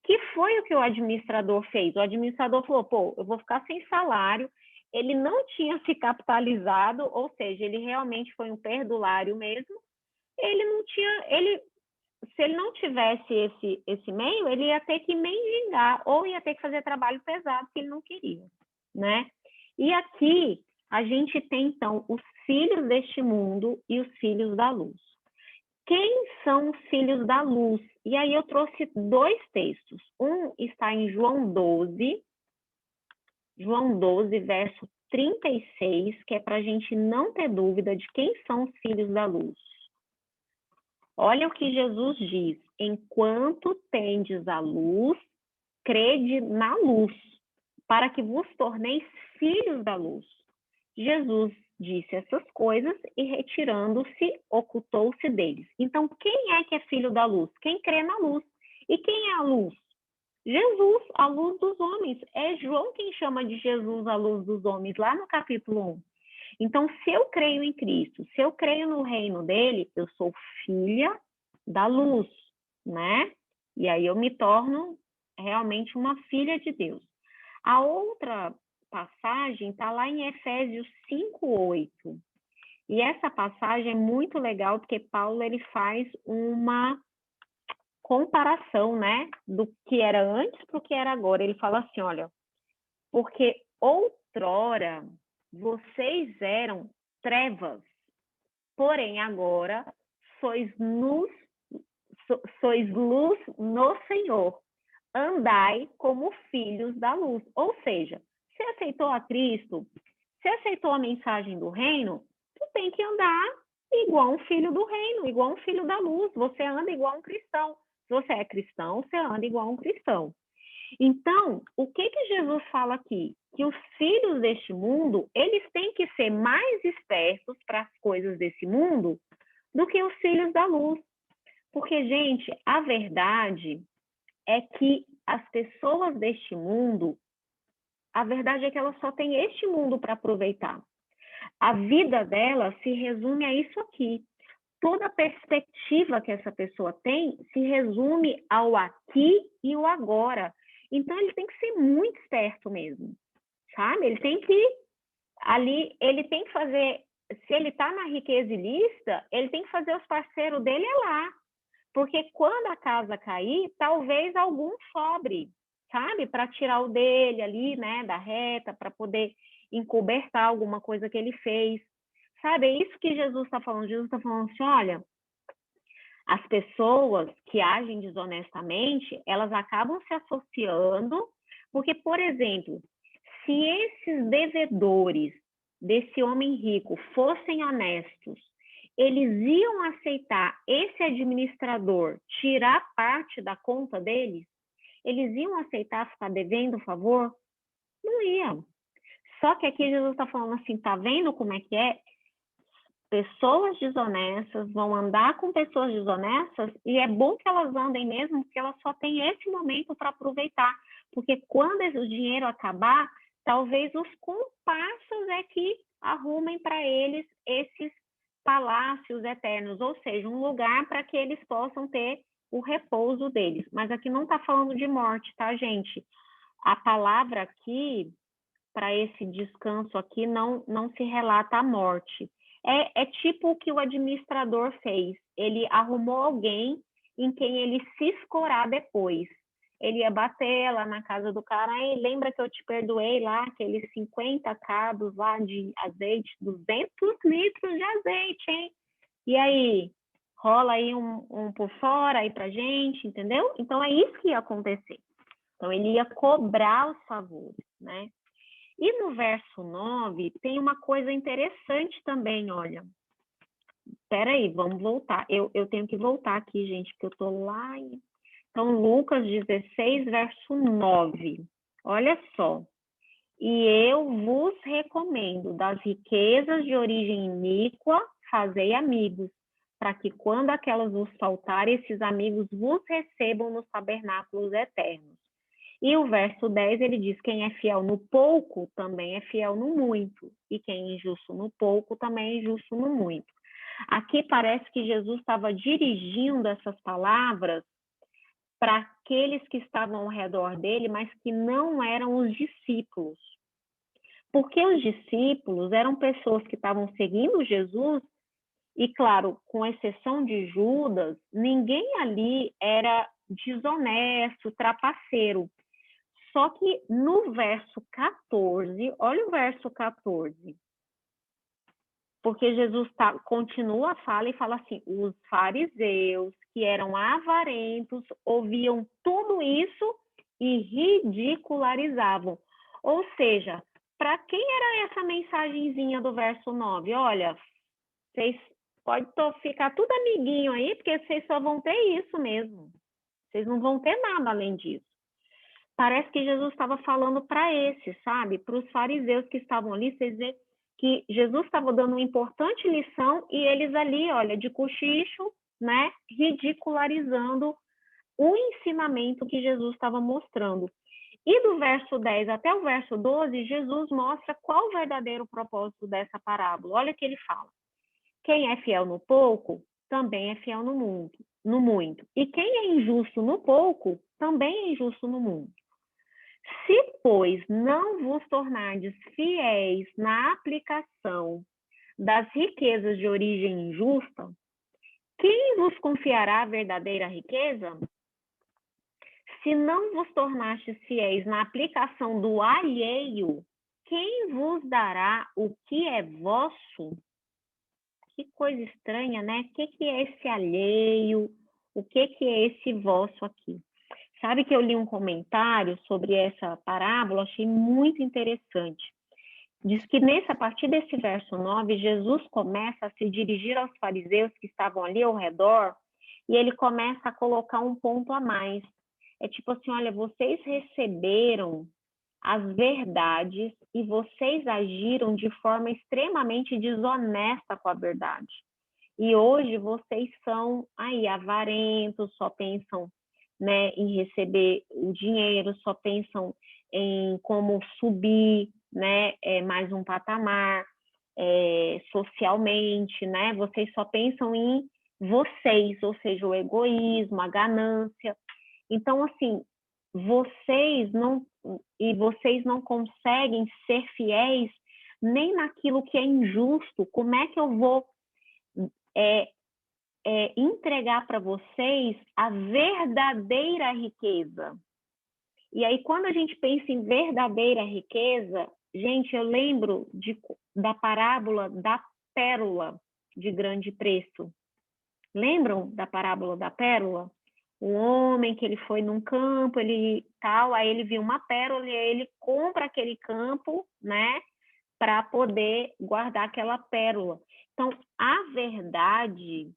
Que foi o que o administrador fez. O administrador falou, pô, eu vou ficar sem salário. Ele não tinha se capitalizado, ou seja, ele realmente foi um perdulário mesmo. Ele não tinha, se ele não tivesse esse meio, ele ia ter que mendigar ou ia ter que fazer trabalho pesado que ele não queria, né? E aqui a gente tem, então, os filhos deste mundo e os filhos da luz. Quem são os filhos da luz? E aí eu trouxe 2 textos. Um está em João 12, verso 36, que é para a gente não ter dúvida de quem são os filhos da luz. Olha o que Jesus diz: enquanto tendes a luz, crede na luz, para que vos torneis filhos da luz. Jesus disse essas coisas e, retirando-se, ocultou-se deles. Então, quem é que é filho da luz? Quem crê na luz. E quem é a luz? Jesus, a luz dos homens. É João quem chama de Jesus a luz dos homens, lá no capítulo 1. Então, se eu creio em Cristo, se eu creio no reino dele, eu sou filha da luz, né? E aí eu me torno realmente uma filha de Deus. A outra passagem está lá em Efésios 5:8. E essa passagem é muito legal porque Paulo ele faz uma comparação, né, do que era antes para o que era agora. Ele fala assim, olha, porque outrora vocês eram trevas, porém agora sois luz no Senhor. Andai como filhos da luz. Ou seja, se aceitou a Cristo, se aceitou a mensagem do reino, tu tem que andar igual um filho do reino, igual um filho da luz. Você anda igual um cristão. Se você é cristão, você anda igual um cristão. Então, o que Jesus fala aqui? Que os filhos deste mundo, eles têm que ser mais espertos para as coisas desse mundo do que os filhos da luz. Porque, gente, a verdade é que as pessoas deste mundo, a verdade é que elas só têm este mundo para aproveitar. A vida dela se resume a isso aqui. Toda a perspectiva que essa pessoa tem se resume ao aqui e o agora. Então, ele tem que ser muito esperto mesmo, sabe? Ele tem que, ele tem que fazer, se ele está na riqueza ilícita, ele tem que fazer os parceiros dele lá. Porque quando a casa cair, talvez algum sobre, sabe? Para tirar o dele ali, né, da reta, para poder encobertar alguma coisa que ele fez. Sabe, é isso que Jesus está falando. Jesus está falando assim, olha, as pessoas que agem desonestamente, elas acabam se associando, porque, por exemplo, se esses devedores desse homem rico fossem honestos, eles iam aceitar esse administrador tirar parte da conta deles? Eles iam aceitar ficar devendo favor? Não iam. Só que aqui Jesus está falando assim, tá vendo como é que é? Pessoas desonestas vão andar com pessoas desonestas e é bom que elas andem mesmo, porque elas só têm esse momento para aproveitar. Porque quando o dinheiro acabar, talvez os comparsas é que arrumem para eles esses palácios eternos, ou seja, um lugar para que eles possam ter o repouso deles. Mas aqui não está falando de morte, tá, gente? A palavra aqui, para esse descanso aqui, não se relata a morte. É tipo o que o administrador fez. Ele arrumou alguém em quem ele se escorar depois. Ele ia bater lá na casa do cara, e lembra que eu te perdoei lá, aqueles 50 cabos lá de azeite, 200 litros de azeite, hein? E aí, rola aí um por fora aí pra gente, entendeu? Então, é isso que ia acontecer. Então, ele ia cobrar os favores, né? E no verso 9, tem uma coisa interessante também, olha. Espera aí, vamos voltar. Eu tenho que voltar aqui, gente, porque eu estou lá em... Então, Lucas 16, verso 9. Olha só. E eu vos recomendo, das riquezas de origem iníqua, fazei amigos, para que quando aquelas vos faltarem, esses amigos vos recebam nos tabernáculos eternos. E o verso 10, ele diz, quem é fiel no pouco, também é fiel no muito. E quem é injusto no pouco, também é injusto no muito. Aqui parece que Jesus estava dirigindo essas palavras para aqueles que estavam ao redor dele, mas que não eram os discípulos. Porque os discípulos eram pessoas que estavam seguindo Jesus e, claro, com exceção de Judas, ninguém ali era desonesto, trapaceiro. Só que no verso 14, olha o verso 14, porque Jesus continua a fala e fala assim, os fariseus, que eram avarentos, ouviam tudo isso e ridicularizavam. Ou seja, para quem era essa mensagenzinha do verso 9? Olha, vocês podem ficar tudo amiguinho aí, porque vocês só vão ter isso mesmo. Vocês não vão ter nada além disso. Parece que Jesus estava falando para esses, sabe? Para os fariseus que estavam ali, vocês veem que Jesus estava dando uma importante lição e eles ali, olha, de cochicho, né? Ridicularizando o ensinamento que Jesus estava mostrando. E do verso 10 até o verso 12, Jesus mostra qual o verdadeiro propósito dessa parábola. Olha o que ele fala. Quem é fiel no pouco, também é fiel no muito. E quem é injusto no pouco, também é injusto no muito. Se, pois, não vos tornardes fiéis na aplicação das riquezas de origem injusta, quem vos confiará a verdadeira riqueza? Se não vos tornastes fiéis na aplicação do alheio, quem vos dará o que é vosso? Que coisa estranha, né? O que é esse alheio? O que é esse vosso aqui? Sabe que eu li um comentário sobre essa parábola, achei muito interessante. Diz que a partir desse verso 9, Jesus começa a se dirigir aos fariseus que estavam ali ao redor e ele começa a colocar um ponto a mais. É tipo assim, olha, vocês receberam as verdades e vocês agiram de forma extremamente desonesta com a verdade. E hoje vocês são aí avarentos, só pensam, né, em receber o dinheiro, só pensam em como subir, né, mais um patamar socialmente, né? Vocês só pensam em vocês, ou seja, o egoísmo, a ganância. Então, assim, vocês não conseguem ser fiéis nem naquilo que é injusto. Como é que eu vou entregar para vocês a verdadeira riqueza? E aí, quando a gente pensa em verdadeira riqueza, gente, eu lembro da parábola da pérola de grande preço. Lembram da parábola da pérola? Um homem que ele foi num campo, aí ele viu uma pérola e aí ele compra aquele campo, né, para poder guardar aquela pérola. Então, as verdades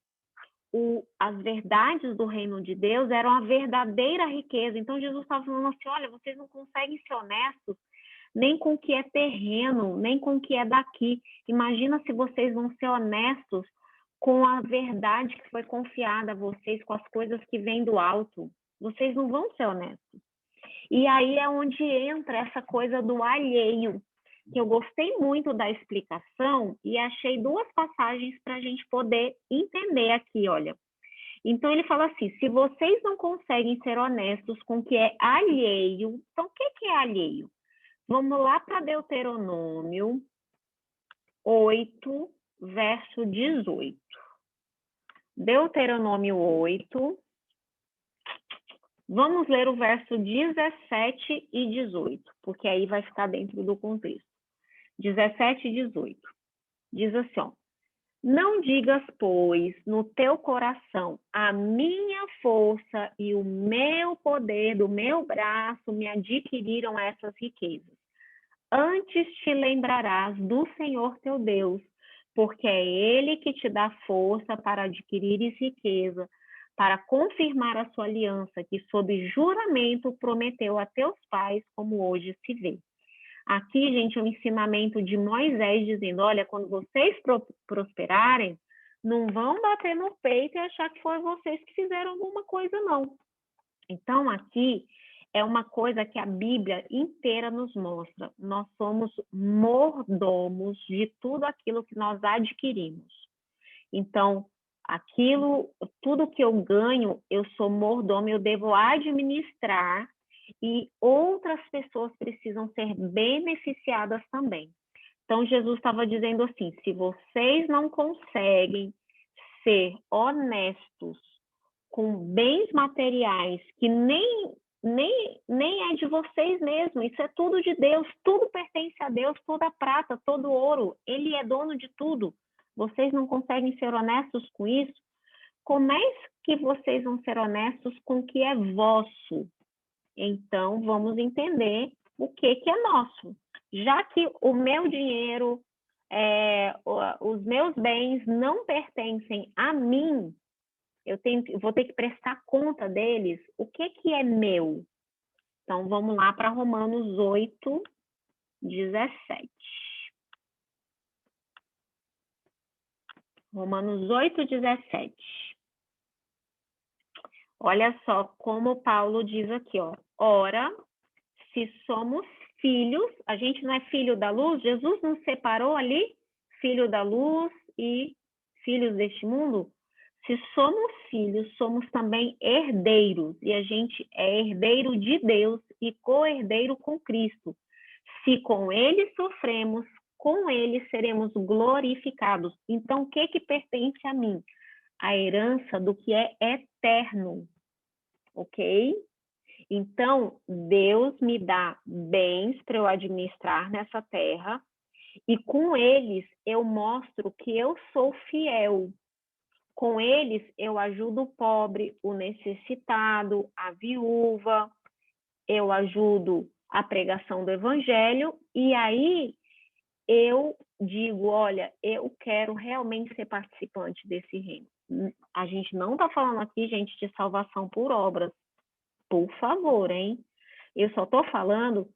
do reino de Deus eram a verdadeira riqueza. Então, Jesus estava falando assim, olha, vocês não conseguem ser honestos nem com o que é terreno, nem com o que é daqui. Imagina se vocês vão ser honestos com a verdade que foi confiada a vocês, com as coisas que vêm do alto. Vocês não vão ser honestos. E aí é onde entra essa coisa do alheio, que eu gostei muito da explicação e achei duas passagens para a gente poder entender aqui, olha. Então, ele fala assim, se vocês não conseguem ser honestos com o que é alheio, então o que é alheio? Vamos lá para Deuteronômio 8, verso 18. Deuteronômio 8, vamos ler o verso 17 e 18, porque aí vai ficar dentro do contexto. 17 e 18. Diz assim, ó, não digas, pois, no teu coração, a minha força e o meu poder do meu braço me adquiriram essas riquezas. Antes te lembrarás do Senhor teu Deus, porque é Ele que te dá força para adquirires riqueza, para confirmar a sua aliança, que sob juramento prometeu a teus pais, como hoje se vê. Aqui, gente, é um ensinamento de Moisés dizendo, olha, quando vocês prosperarem, não vão bater no peito e achar que foi vocês que fizeram alguma coisa, não. Então, aqui é uma coisa que a Bíblia inteira nos mostra. Nós somos mordomos de tudo aquilo que nós adquirimos. Então, tudo que eu ganho, eu sou mordomo, eu devo administrar, e outras pessoas precisam ser beneficiadas também. Então, Jesus estava dizendo assim, se vocês não conseguem ser honestos com bens materiais que nem é de vocês mesmo, isso é tudo de Deus, tudo pertence a Deus, toda prata, todo ouro, Ele é dono de tudo. Vocês não conseguem ser honestos com isso? Como é que vocês vão ser honestos com o que é vosso? Então, vamos entender o que é nosso. Já que o meu dinheiro, os meus bens não pertencem a mim, vou ter que prestar conta deles. O que é meu? Então, vamos lá para Romanos 8, 17. Romanos 8, 17. Olha só como Paulo diz aqui, ó. Ora, se somos filhos, a gente não é filho da luz? Jesus nos separou ali, filho da luz e filhos deste mundo? Se somos filhos, somos também herdeiros, e a gente é herdeiro de Deus e co-herdeiro com Cristo. Se com ele sofremos, com ele seremos glorificados. Então, o que pertence a mim? A herança do que é eterno, ok? Então, Deus me dá bens para eu administrar nessa terra, e com eles eu mostro que eu sou fiel. Com eles eu ajudo o pobre, o necessitado, a viúva, eu ajudo a pregação do evangelho, e aí eu digo, olha, eu quero realmente ser participante desse reino. A gente não está falando aqui, gente, de salvação por obras. Por favor, hein? Eu só estou falando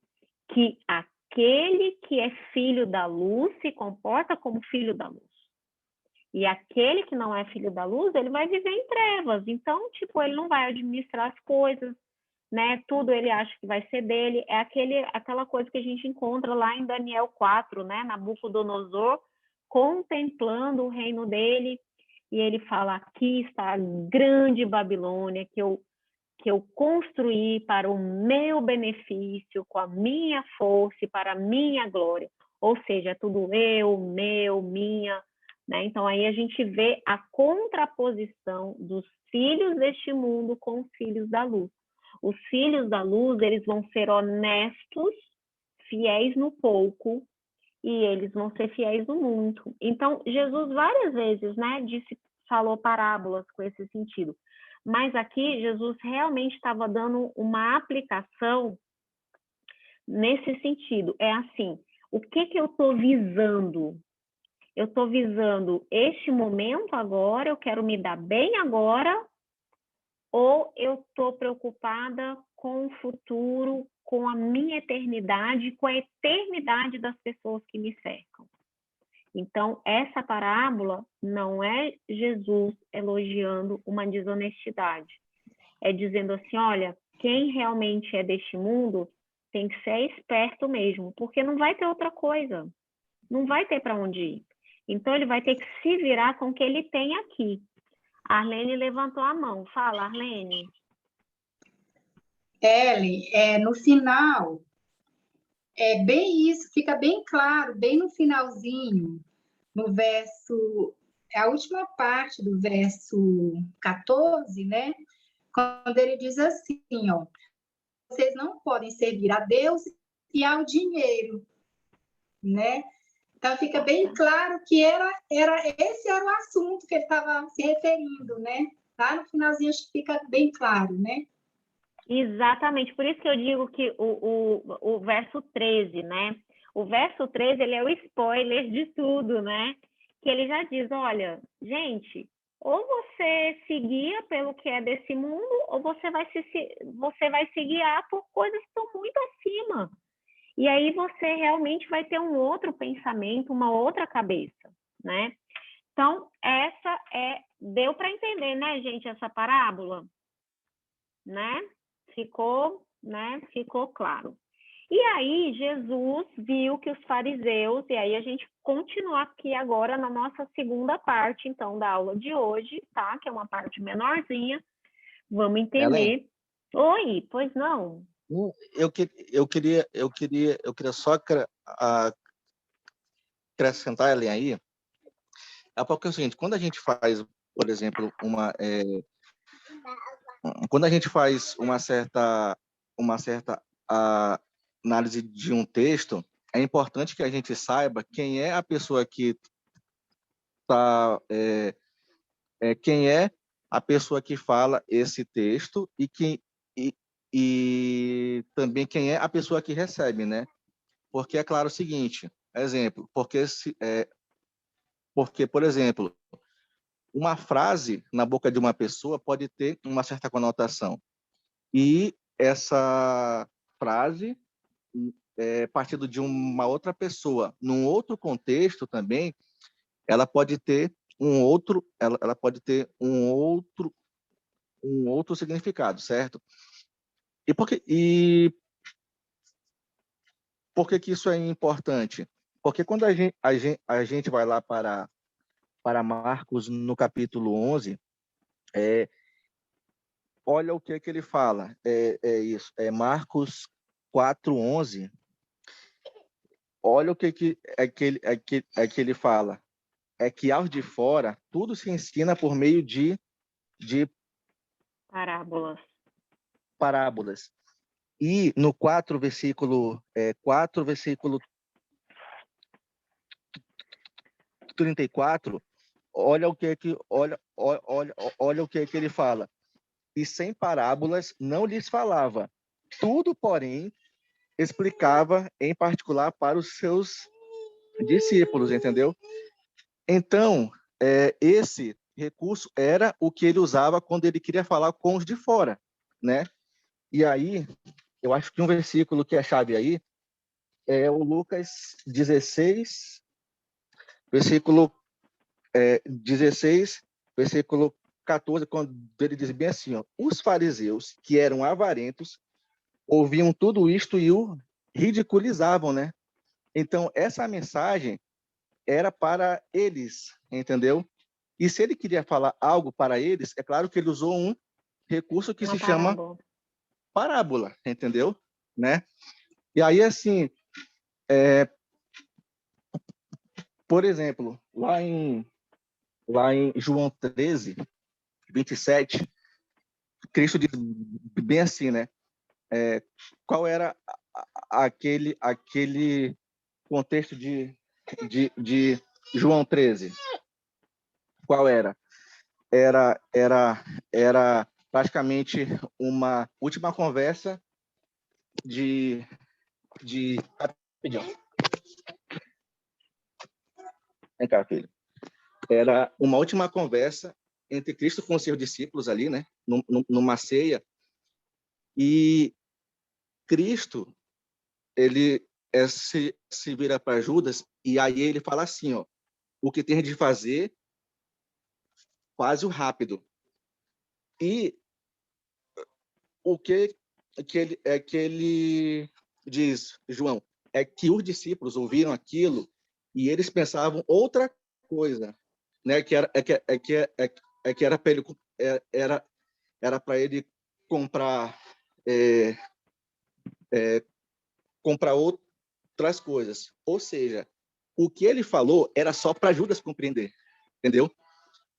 que aquele que é filho da luz se comporta como filho da luz. E aquele que não é filho da luz, ele vai viver em trevas. Então, tipo, ele não vai administrar as coisas, né? Tudo ele acha que vai ser dele. É aquela coisa que a gente encontra lá em Daniel 4, né? Nabucodonosor contemplando o reino dele. E ele fala, aqui está a grande Babilônia que eu construí para o meu benefício, com a minha força e para a minha glória. Ou seja, é tudo eu, meu, minha, né? Então, aí a gente vê a contraposição dos filhos deste mundo com os filhos da luz. Os filhos da luz, eles vão ser honestos, fiéis no pouco, e eles vão ser fiéis no muito. Então, Jesus várias vezes, né, falou parábolas com esse sentido. Mas aqui, Jesus realmente estava dando uma aplicação nesse sentido. É assim, o que eu estou visando? Eu estou visando este momento agora, eu quero me dar bem agora, ou eu estou preocupada com o futuro, com a minha eternidade, com a eternidade das pessoas que me cercam? Então, essa parábola não é Jesus elogiando uma desonestidade. É dizendo assim, olha, quem realmente é deste mundo tem que ser esperto mesmo, porque não vai ter outra coisa. Não vai ter para onde ir. Então, ele vai ter que se virar com o que ele tem aqui. A Arlene levantou a mão. Fala, Arlene. Ellen, no final, é bem isso, fica bem claro, bem no finalzinho, no verso, a última parte do verso 14, né? Quando ele diz assim, ó, vocês não podem servir a Deus e ao dinheiro, né? Então, fica bem claro que esse era o assunto que ele estava se referindo, né? Tá? No finalzinho, acho que fica bem claro, né? Exatamente, por isso que eu digo que o verso 13, né? O verso 13, ele é o spoiler de tudo, né? Que ele já diz, olha, gente, ou você se guia pelo que é desse mundo, ou você vai se guiar por coisas que estão muito acima. E aí você realmente vai ter um outro pensamento, uma outra cabeça, né? Então, deu para entender, né, gente, essa parábola? Né? Ficou né? Ficou claro. E aí, Jesus viu que os fariseus, e aí a gente continua aqui agora na nossa segunda parte, então, da aula de hoje, tá? Que é uma parte menorzinha. Vamos Ellen, entender. Oi, pois não? eu queria só acrescentar, Ellen, aí, porque é o seguinte, quando a gente faz, por exemplo, quando a gente faz uma certa análise de um texto, é importante que a gente saiba quem é a pessoa que está, quem é a pessoa que fala esse texto e, e também quem é a pessoa que recebe, né? Porque é claro o seguinte, exemplo, porque, por exemplo, uma frase na boca de uma pessoa pode ter uma certa conotação. E essa frase, partindo de uma outra pessoa, num outro contexto também, ela pode ter ela pode ter um outro significado, certo? E por que isso é importante? Porque quando a gente vai lá para Marcos, no capítulo 11, olha o que ele fala. Isso, Marcos 4:11. Olha o que ele fala. É que aos de fora, tudo se ensina por meio de Parábolas. parábolas. E no 4, versículo 34, olha o que ele fala. E sem parábolas não lhes falava. Tudo, porém, explicava em particular para os seus discípulos, entendeu? Então, esse recurso era o que ele usava quando ele queria falar com os de fora, né? E aí, eu acho que um versículo que é chave aí é o Lucas 16, versículo 16, versículo 14, quando ele diz bem assim, ó, os fariseus, que eram avarentos, ouviam tudo isto e o ridiculizavam, né? Então, essa mensagem era para eles, entendeu? E se ele queria falar algo para eles, é claro que ele usou um recurso que Uma se chama parábola. parábola, entendeu? Né? E aí, assim, por exemplo, lá em João 13, 27, Cristo diz bem assim, né? Qual era aquele contexto de João 13? Qual era? Era praticamente uma última conversa de... Rapidão. Vem cá, filho. Era uma última conversa entre Cristo com os seus discípulos ali, né? Numa ceia. E Cristo, ele se vira para Judas e aí ele fala assim, ó, o que tem de fazer, faz o rápido. E o que ele diz, João, é que os discípulos ouviram aquilo e eles pensavam outra coisa, né? Que era para ele era para ele comprar é, comprar outras coisas. Ou seja, o que ele falou era só para Judas compreender, entendeu?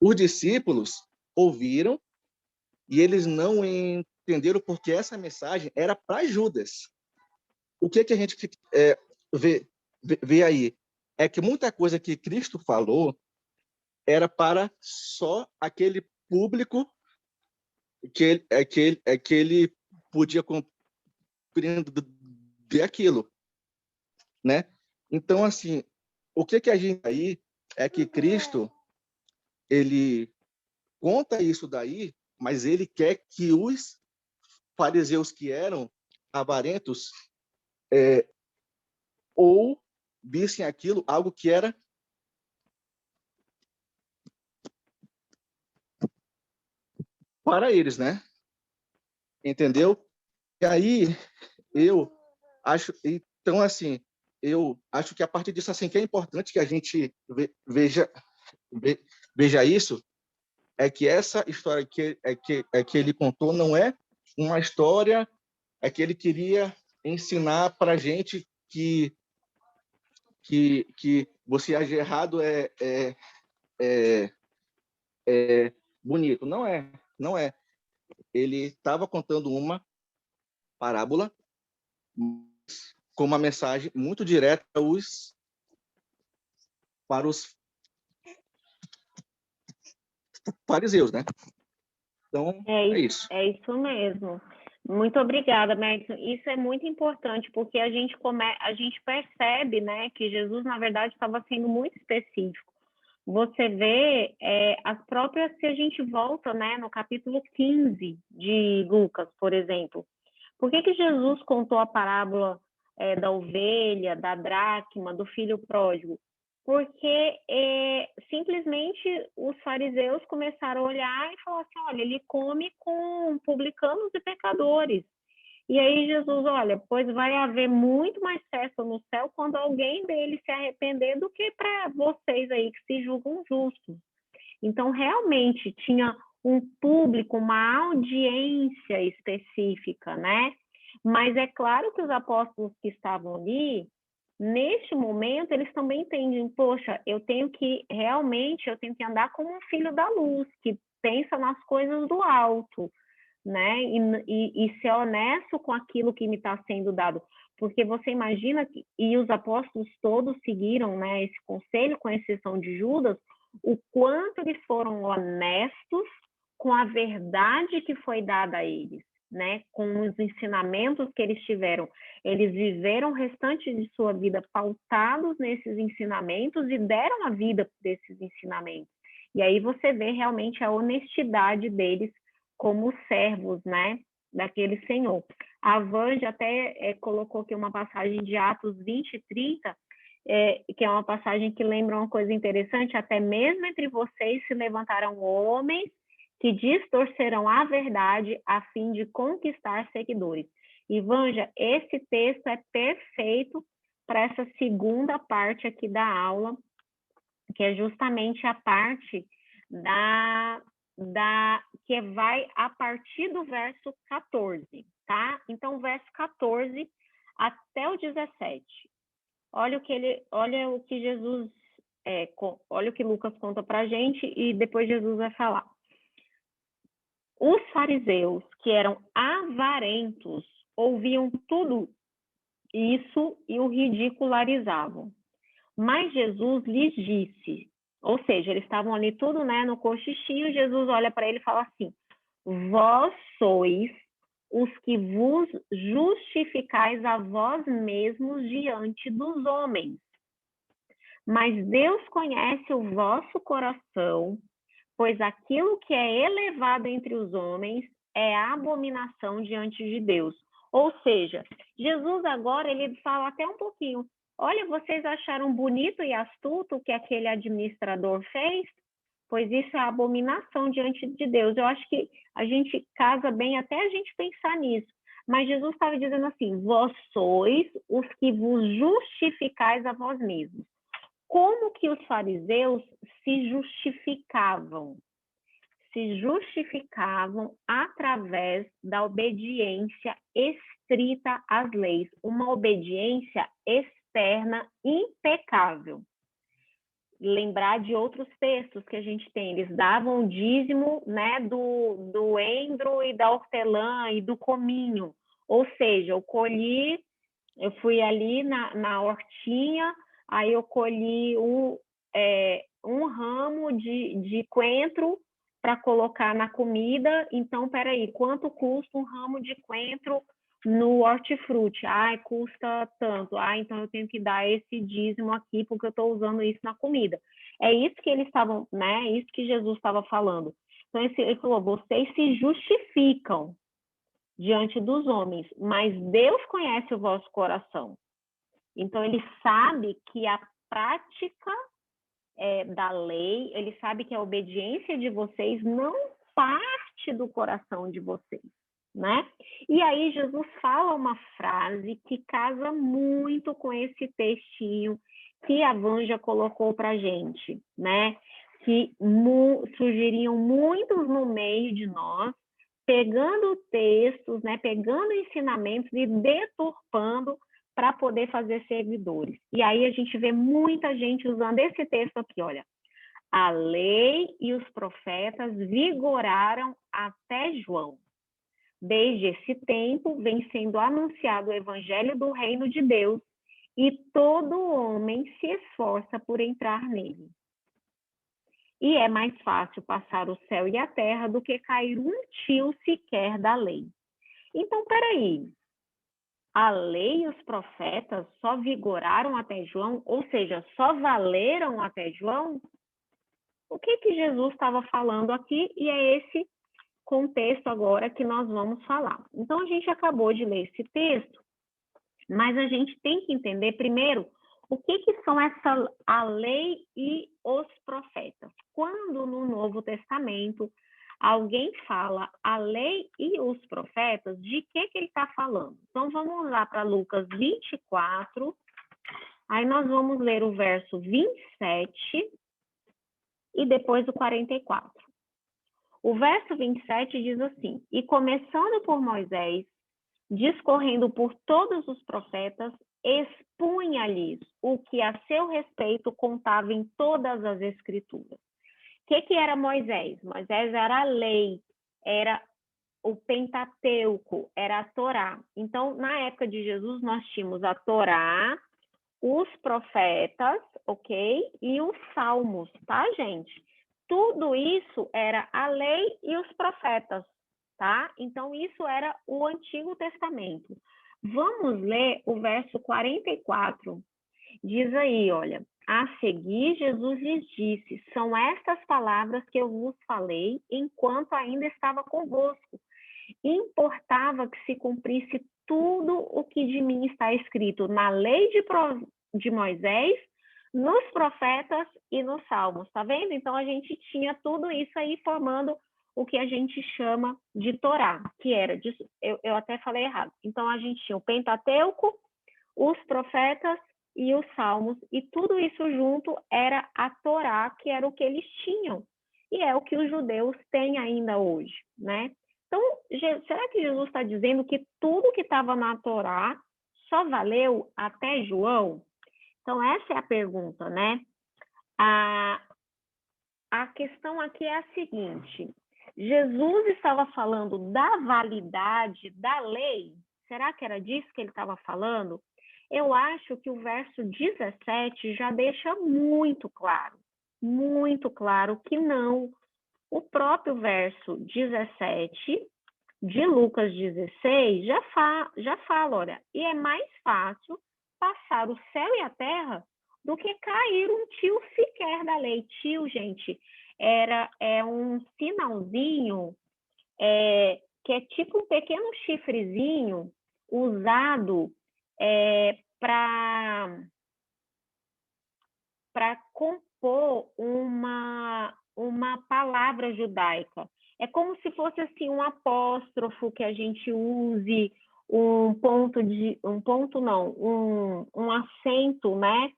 Os discípulos ouviram e eles não entenderam porque essa mensagem era para Judas. O que a gente vê aí? É que muita coisa que Cristo falou era para só aquele público que ele podia compreender aquilo, né? Então, assim, o que a gente aí é que Cristo, ele conta isso daí, mas ele quer que os fariseus que eram avarentos ou vissem aquilo algo que era para eles, né? Entendeu? E aí, eu acho, então, assim, eu acho que a partir disso, assim, que é importante que a gente veja isso, é que essa história que ele contou não é uma história, é que ele queria ensinar para a gente que você agir errado é bonito. Não é, não é. Ele estava contando uma parábola com uma mensagem muito direta para os fariseus, né? Então, é isso. É isso mesmo. Muito obrigada, Madison. Isso é muito importante, porque a gente percebe, né, que Jesus, na verdade, estava sendo muito específico. Você vê as próprias, se a gente volta, né, no capítulo 15 de Lucas, por exemplo. Por que Jesus contou a parábola da ovelha, da dracma, do filho pródigo? Porque simplesmente os fariseus começaram a olhar e falar assim, olha, ele come com publicanos e pecadores. E aí Jesus, olha, pois vai haver muito mais festa no céu quando alguém deles se arrepender do que para vocês aí que se julgam justos. Então, realmente, tinha um público, uma audiência específica, né? Mas é claro que os apóstolos que estavam ali, neste momento, eles também entendem, poxa, eu tenho que andar como um filho da luz, que pensa nas coisas do alto, né? E ser honesto com aquilo que me está sendo dado. Porque você imagina que, e os apóstolos todos seguiram, né, esse conselho, com exceção de Judas, o quanto eles foram honestos com a verdade que foi dada a eles, né? Com os ensinamentos que eles tiveram. Eles viveram o restante de sua vida pautados nesses ensinamentos e deram a vida desses ensinamentos. E aí você vê realmente a honestidade deles como servos, né, daquele Senhor. A Vanja até colocou aqui uma passagem de Atos 20 e 30, que é uma passagem que lembra uma coisa interessante, até mesmo entre vocês se levantarão homens que distorcerão a verdade a fim de conquistar seguidores. E, Vanja, esse texto é perfeito para essa segunda parte aqui da aula, que é justamente a parte que vai a partir do verso 14, tá? Então, verso 14 até o 17. Olha o que Jesus, olha o que Lucas conta para a gente e depois Jesus vai falar. Os fariseus, que eram avarentos, ouviam tudo isso e o ridicularizavam. Mas Jesus lhes disse, ou seja, eles estavam ali tudo, né, no cochichinho, Jesus olha para ele e fala assim, vós sois os que vos justificais a vós mesmos diante dos homens. Mas Deus conhece o vosso coração, pois aquilo que é elevado entre os homens é abominação diante de Deus. Ou seja, Jesus agora ele fala até um pouquinho, olha, vocês acharam bonito e astuto o que aquele administrador fez? Pois isso é abominação diante de Deus. Eu acho que a gente casa bem até a gente pensar nisso. Mas Jesus estava dizendo assim, vós sois os que vos justificais a vós mesmos. Como que os fariseus se justificavam? Se justificavam através da obediência estrita às leis, uma obediência externa impecável. Lembrar de outros textos que a gente tem, eles davam o dízimo, né, do endro e da hortelã e do cominho, ou seja, eu fui ali na hortinha, aí eu colhi um ramo de coentro para colocar na comida, então, peraí, quanto custa um ramo de coentro no hortifruti? Custa tanto. Então eu tenho que dar esse dízimo aqui, porque eu estou usando isso na comida. É isso que eles estavam, né? Isso que Jesus estava falando. Então ele falou, vocês se justificam diante dos homens, mas Deus conhece o vosso coração. Então ele sabe que a prática da lei, ele sabe que a obediência de vocês não parte do coração de vocês. né? E aí Jesus fala uma frase que casa muito com esse textinho que a Vanja colocou para a gente, né? Que surgiriam muitos no meio de nós, pegando textos, né? Pegando ensinamentos e deturpando para poder fazer servidores. E aí a gente vê muita gente usando esse texto aqui, olha. A lei e os profetas vigoraram até João. Desde esse tempo, vem sendo anunciado o evangelho do reino de Deus, e todo homem se esforça por entrar nele. E é mais fácil passar o céu e a terra do que cair um tio sequer da lei. Então, peraí. A lei e os profetas só vigoraram até João, ou seja, só valeram até João? O que Jesus estava falando aqui? E é esse contexto agora que nós vamos falar. Então, a gente acabou de ler esse texto, mas a gente tem que entender primeiro o que são a lei e os profetas. Quando no Novo Testamento alguém fala a lei e os profetas, de que ele está falando? Então, vamos lá para Lucas 24, aí nós vamos ler o verso 27 e depois o 44. O verso 27 diz assim: E começando por Moisés, discorrendo por todos os profetas, expunha-lhes o que a seu respeito contava em todas as escrituras. O que era Moisés? Moisés era a lei, era o Pentateuco, era a Torá. Então, na época de Jesus, nós tínhamos a Torá, os profetas, ok? E os salmos, tá, gente? Tudo isso era a lei e os profetas, tá? Então, isso era o Antigo Testamento. Vamos ler o verso 44. Diz aí, olha, a seguir Jesus lhes disse, são estas palavras que eu vos falei enquanto ainda estava convosco. Importava que se cumprisse tudo o que de mim está escrito na lei de Moisés, nos profetas e nos salmos, tá vendo? Então, a gente tinha tudo isso aí formando o que a gente chama de Torá, que era, eu até falei errado. Então, a gente tinha o Pentateuco, os profetas e os salmos, e tudo isso junto era a Torá, que era o que eles tinham, e é o que os judeus têm ainda hoje, né? Então, será que Jesus está dizendo que tudo que estava na Torá só valeu até João? Então, essa é a pergunta, né? A questão aqui é a seguinte: Jesus estava falando da validade da lei? Será que era disso que ele estava falando? Eu acho que o verso 17 já deixa muito claro que não. O próprio verso 17 de Lucas 16 já fala, olha, e é mais fácil passar o céu e a terra do que cair um tio sequer da lei. Tio, gente, é um sinalzinho que é tipo um pequeno chifrezinho usado para compor uma palavra judaica. É como se fosse assim um apóstrofo que a gente use, um acento, né?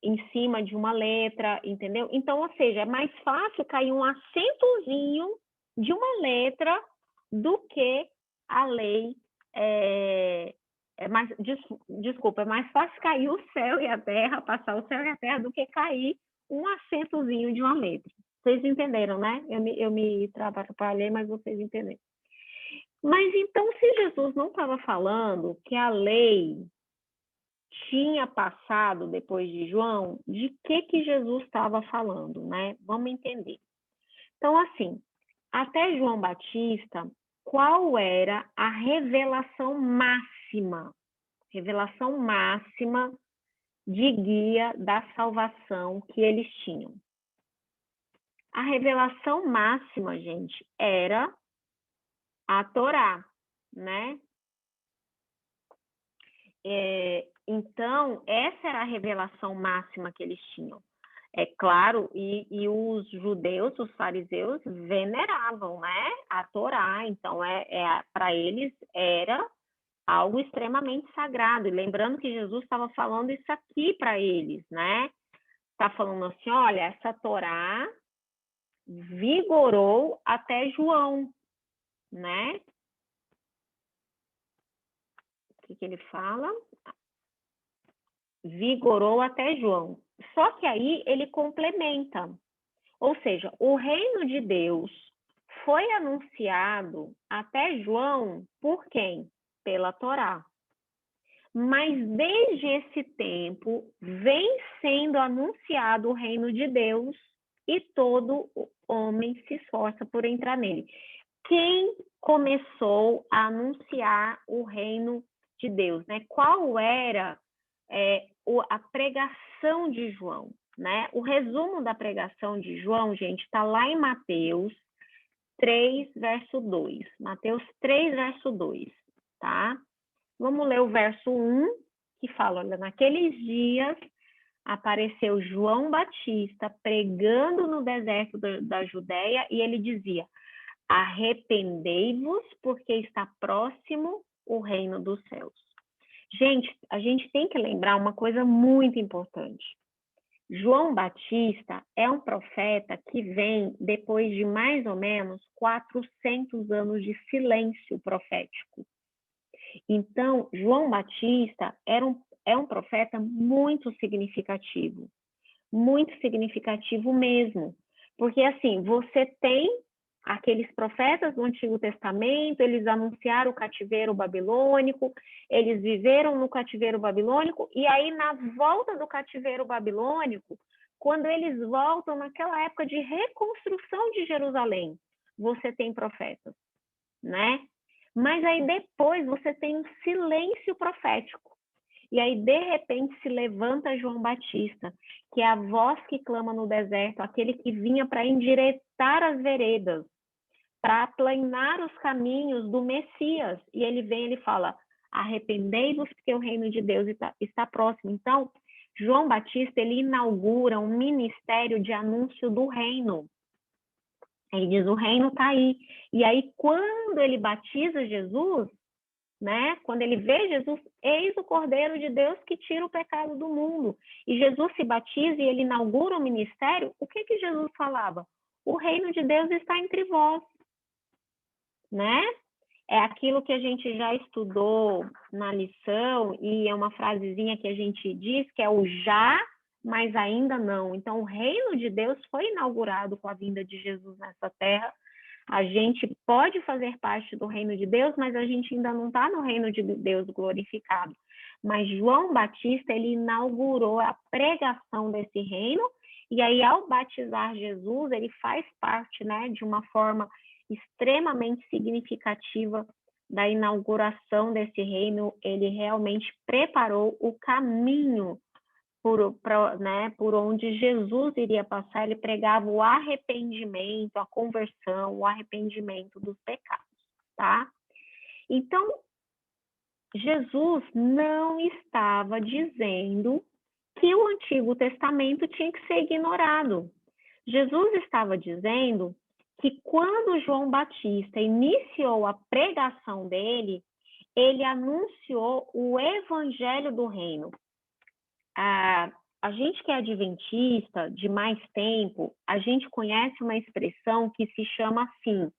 Em cima de uma letra, entendeu? Então, ou seja, é mais fácil cair um acentozinho de uma letra do que a lei é mais fácil cair o céu e a terra, passar o céu e a terra, do que cair um acentozinho de uma letra. Vocês entenderam, né? Eu me atrapalhei, mas vocês entenderam. Mas então, se Jesus não estava falando que a lei tinha passado depois de João, de que Jesus estava falando, né? Vamos entender. Então, assim, até João Batista, qual era a revelação máxima de guia da salvação que eles tinham? A revelação máxima, gente, era a Torá, né? Então, essa era a revelação máxima que eles tinham. É claro, e os judeus, os fariseus, veneravam, né, a Torá, então para eles era algo extremamente sagrado. E lembrando que Jesus estava falando isso aqui para eles, né? Está falando assim, olha, essa Torá vigorou até João, né? O que ele fala? Vigorou até João. Só que aí ele complementa. Ou seja, o reino de Deus foi anunciado até João por quem? Pela Torá. Mas desde esse tempo vem sendo anunciado o reino de Deus e todo homem se esforça por entrar nele. Quem começou a anunciar o reino de Deus, né? Qual era a pregação de João, né? O resumo da pregação de João, gente, está lá em Mateus 3, verso 2. Mateus 3, verso 2, tá? Vamos ler o verso 1, que fala, olha, naqueles dias apareceu João Batista pregando no deserto da Judéia e ele dizia, arrependei-vos porque está próximo o reino dos céus. Gente, a gente tem que lembrar uma coisa muito importante. João Batista é um profeta que vem depois de mais ou menos 400 anos de silêncio profético. Então, João Batista é um profeta muito significativo mesmo. Porque, assim, você tem aqueles profetas do Antigo Testamento, eles anunciaram o cativeiro babilônico, eles viveram no cativeiro babilônico, e aí, na volta do cativeiro babilônico, quando eles voltam naquela época de reconstrução de Jerusalém, você tem profetas, né? Mas aí depois você tem um silêncio profético. E aí, de repente, se levanta João Batista, que é a voz que clama no deserto, aquele que vinha para endireitar as veredas, para aplanar os caminhos do Messias. E ele vem, ele fala, arrependei-vos porque o reino de Deus está próximo. Então, João Batista, ele inaugura um ministério de anúncio do reino. Ele diz, o reino está aí. E aí, quando ele batiza Jesus, né? Quando ele vê Jesus, eis o Cordeiro de Deus que tira o pecado do mundo. E Jesus se batiza e ele inaugura o ministério. O que Jesus falava? O reino de Deus está entre vós, né? É aquilo que a gente já estudou na lição e é uma frasezinha que a gente diz que é o já, mas ainda não. Então, o reino de Deus foi inaugurado com a vinda de Jesus nessa terra. A gente pode fazer parte do reino de Deus, mas a gente ainda não está no reino de Deus glorificado. Mas João Batista, ele inaugurou a pregação desse reino, e aí, ao batizar Jesus, ele faz parte, né, de uma forma extremamente significativa da inauguração desse reino. Ele realmente preparou o caminho por onde Jesus iria passar. Ele pregava o arrependimento, a conversão, o arrependimento dos pecados, tá? Então, Jesus não estava dizendo que o Antigo Testamento tinha que ser ignorado. Jesus estava dizendo que quando João Batista iniciou a pregação dele, ele anunciou o evangelho do reino. A gente que é adventista de mais tempo, a gente conhece uma expressão que se chama assim,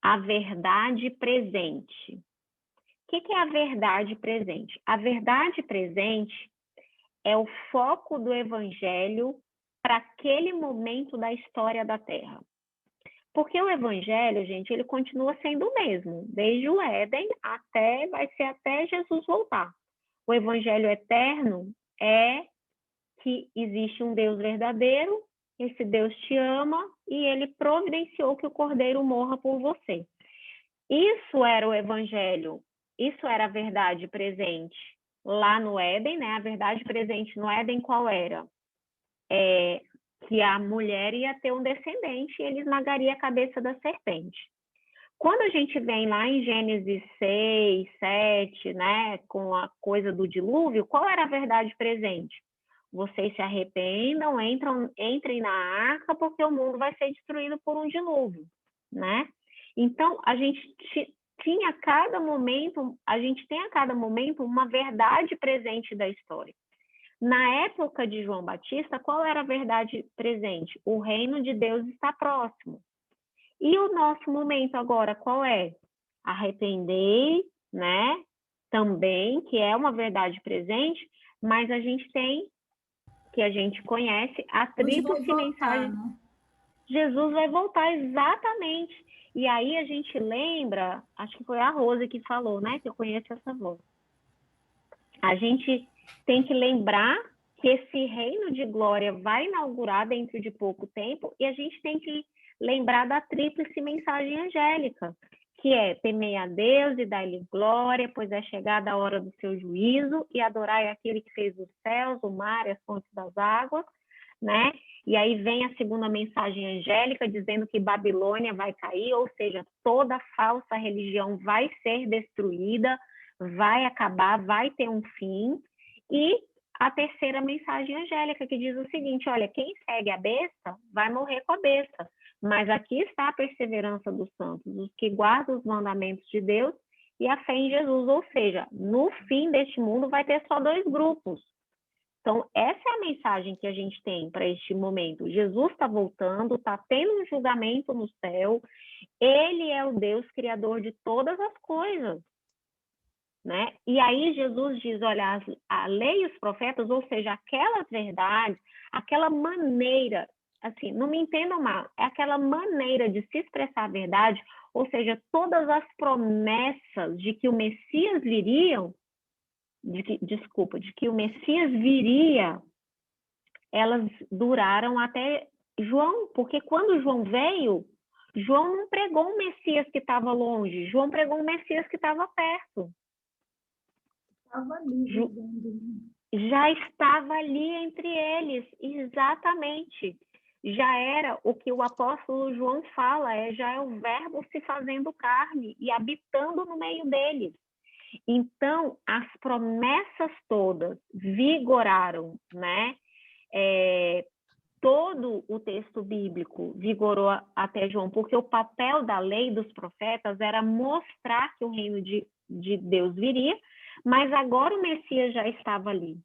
a verdade presente. O que é a verdade presente? A verdade presente é o foco do evangelho para aquele momento da história da Terra. Porque o evangelho, gente, ele continua sendo o mesmo, desde o Éden vai ser até Jesus voltar. O evangelho eterno é que existe um Deus verdadeiro, esse Deus te ama e ele providenciou que o Cordeiro morra por você. Isso era o evangelho, isso era a verdade presente lá no Éden, né? A verdade presente no Éden qual era? Que a mulher ia ter um descendente e ele esmagaria a cabeça da serpente. Quando a gente vem lá em Gênesis 6, 7, né, com a coisa do dilúvio, qual era a verdade presente? vocês se arrependam, entrem na arca, porque o mundo vai ser destruído por um dilúvio, né? Então, a gente tem a cada momento uma verdade presente da história. Na época de João Batista, qual era a verdade presente? O reino de Deus está próximo. E o nosso momento agora, qual é? Arrependei, né? Também, que é uma verdade presente, mas a gente tem, que a gente conhece, a tríplice mensagem. Né? Jesus vai voltar, exatamente. E aí a gente lembra, acho que foi a Rose que falou, né? Que eu conheço essa voz. A gente tem que lembrar que esse reino de glória vai inaugurar dentro de pouco tempo, e a gente tem que lembrar da tríplice mensagem angélica, que é temer a Deus e dar-lhe glória, pois é chegada a hora do seu juízo, e adorai aquele que fez os céus, o mar e as fontes das águas, né? E aí vem a segunda mensagem angélica dizendo que Babilônia vai cair, ou seja, toda falsa religião vai ser destruída, vai acabar, vai ter um fim. E a terceira mensagem angélica que diz o seguinte: olha, quem segue a besta vai morrer com a besta, mas aqui está a perseverança dos santos, os que guardam os mandamentos de Deus e a fé em Jesus, ou seja, no fim deste mundo vai ter só 2 grupos. Então, essa é a mensagem que a gente tem para este momento. Jesus está voltando, está tendo um julgamento no céu, ele é o Deus criador de todas as coisas, né? E aí Jesus diz, olha, a lei e os profetas, ou seja, aquelas verdades, aquela maneira, assim, não me entendam mal, é aquela maneira de se expressar a verdade, ou seja, todas as promessas de que o Messias viriam, de que o Messias viria, elas duraram até João, porque quando João veio, João não pregou um Messias que estava longe, João pregou um Messias que estava perto. Estava ali, já estava ali entre eles, exatamente. Já era o que o apóstolo João fala, já é o verbo se fazendo carne e habitando no meio deles. Então, as promessas todas vigoraram, né? Todo o texto bíblico vigorou até João, porque o papel da lei dos profetas era mostrar que o reino de Deus viria, mas agora o Messias já estava ali.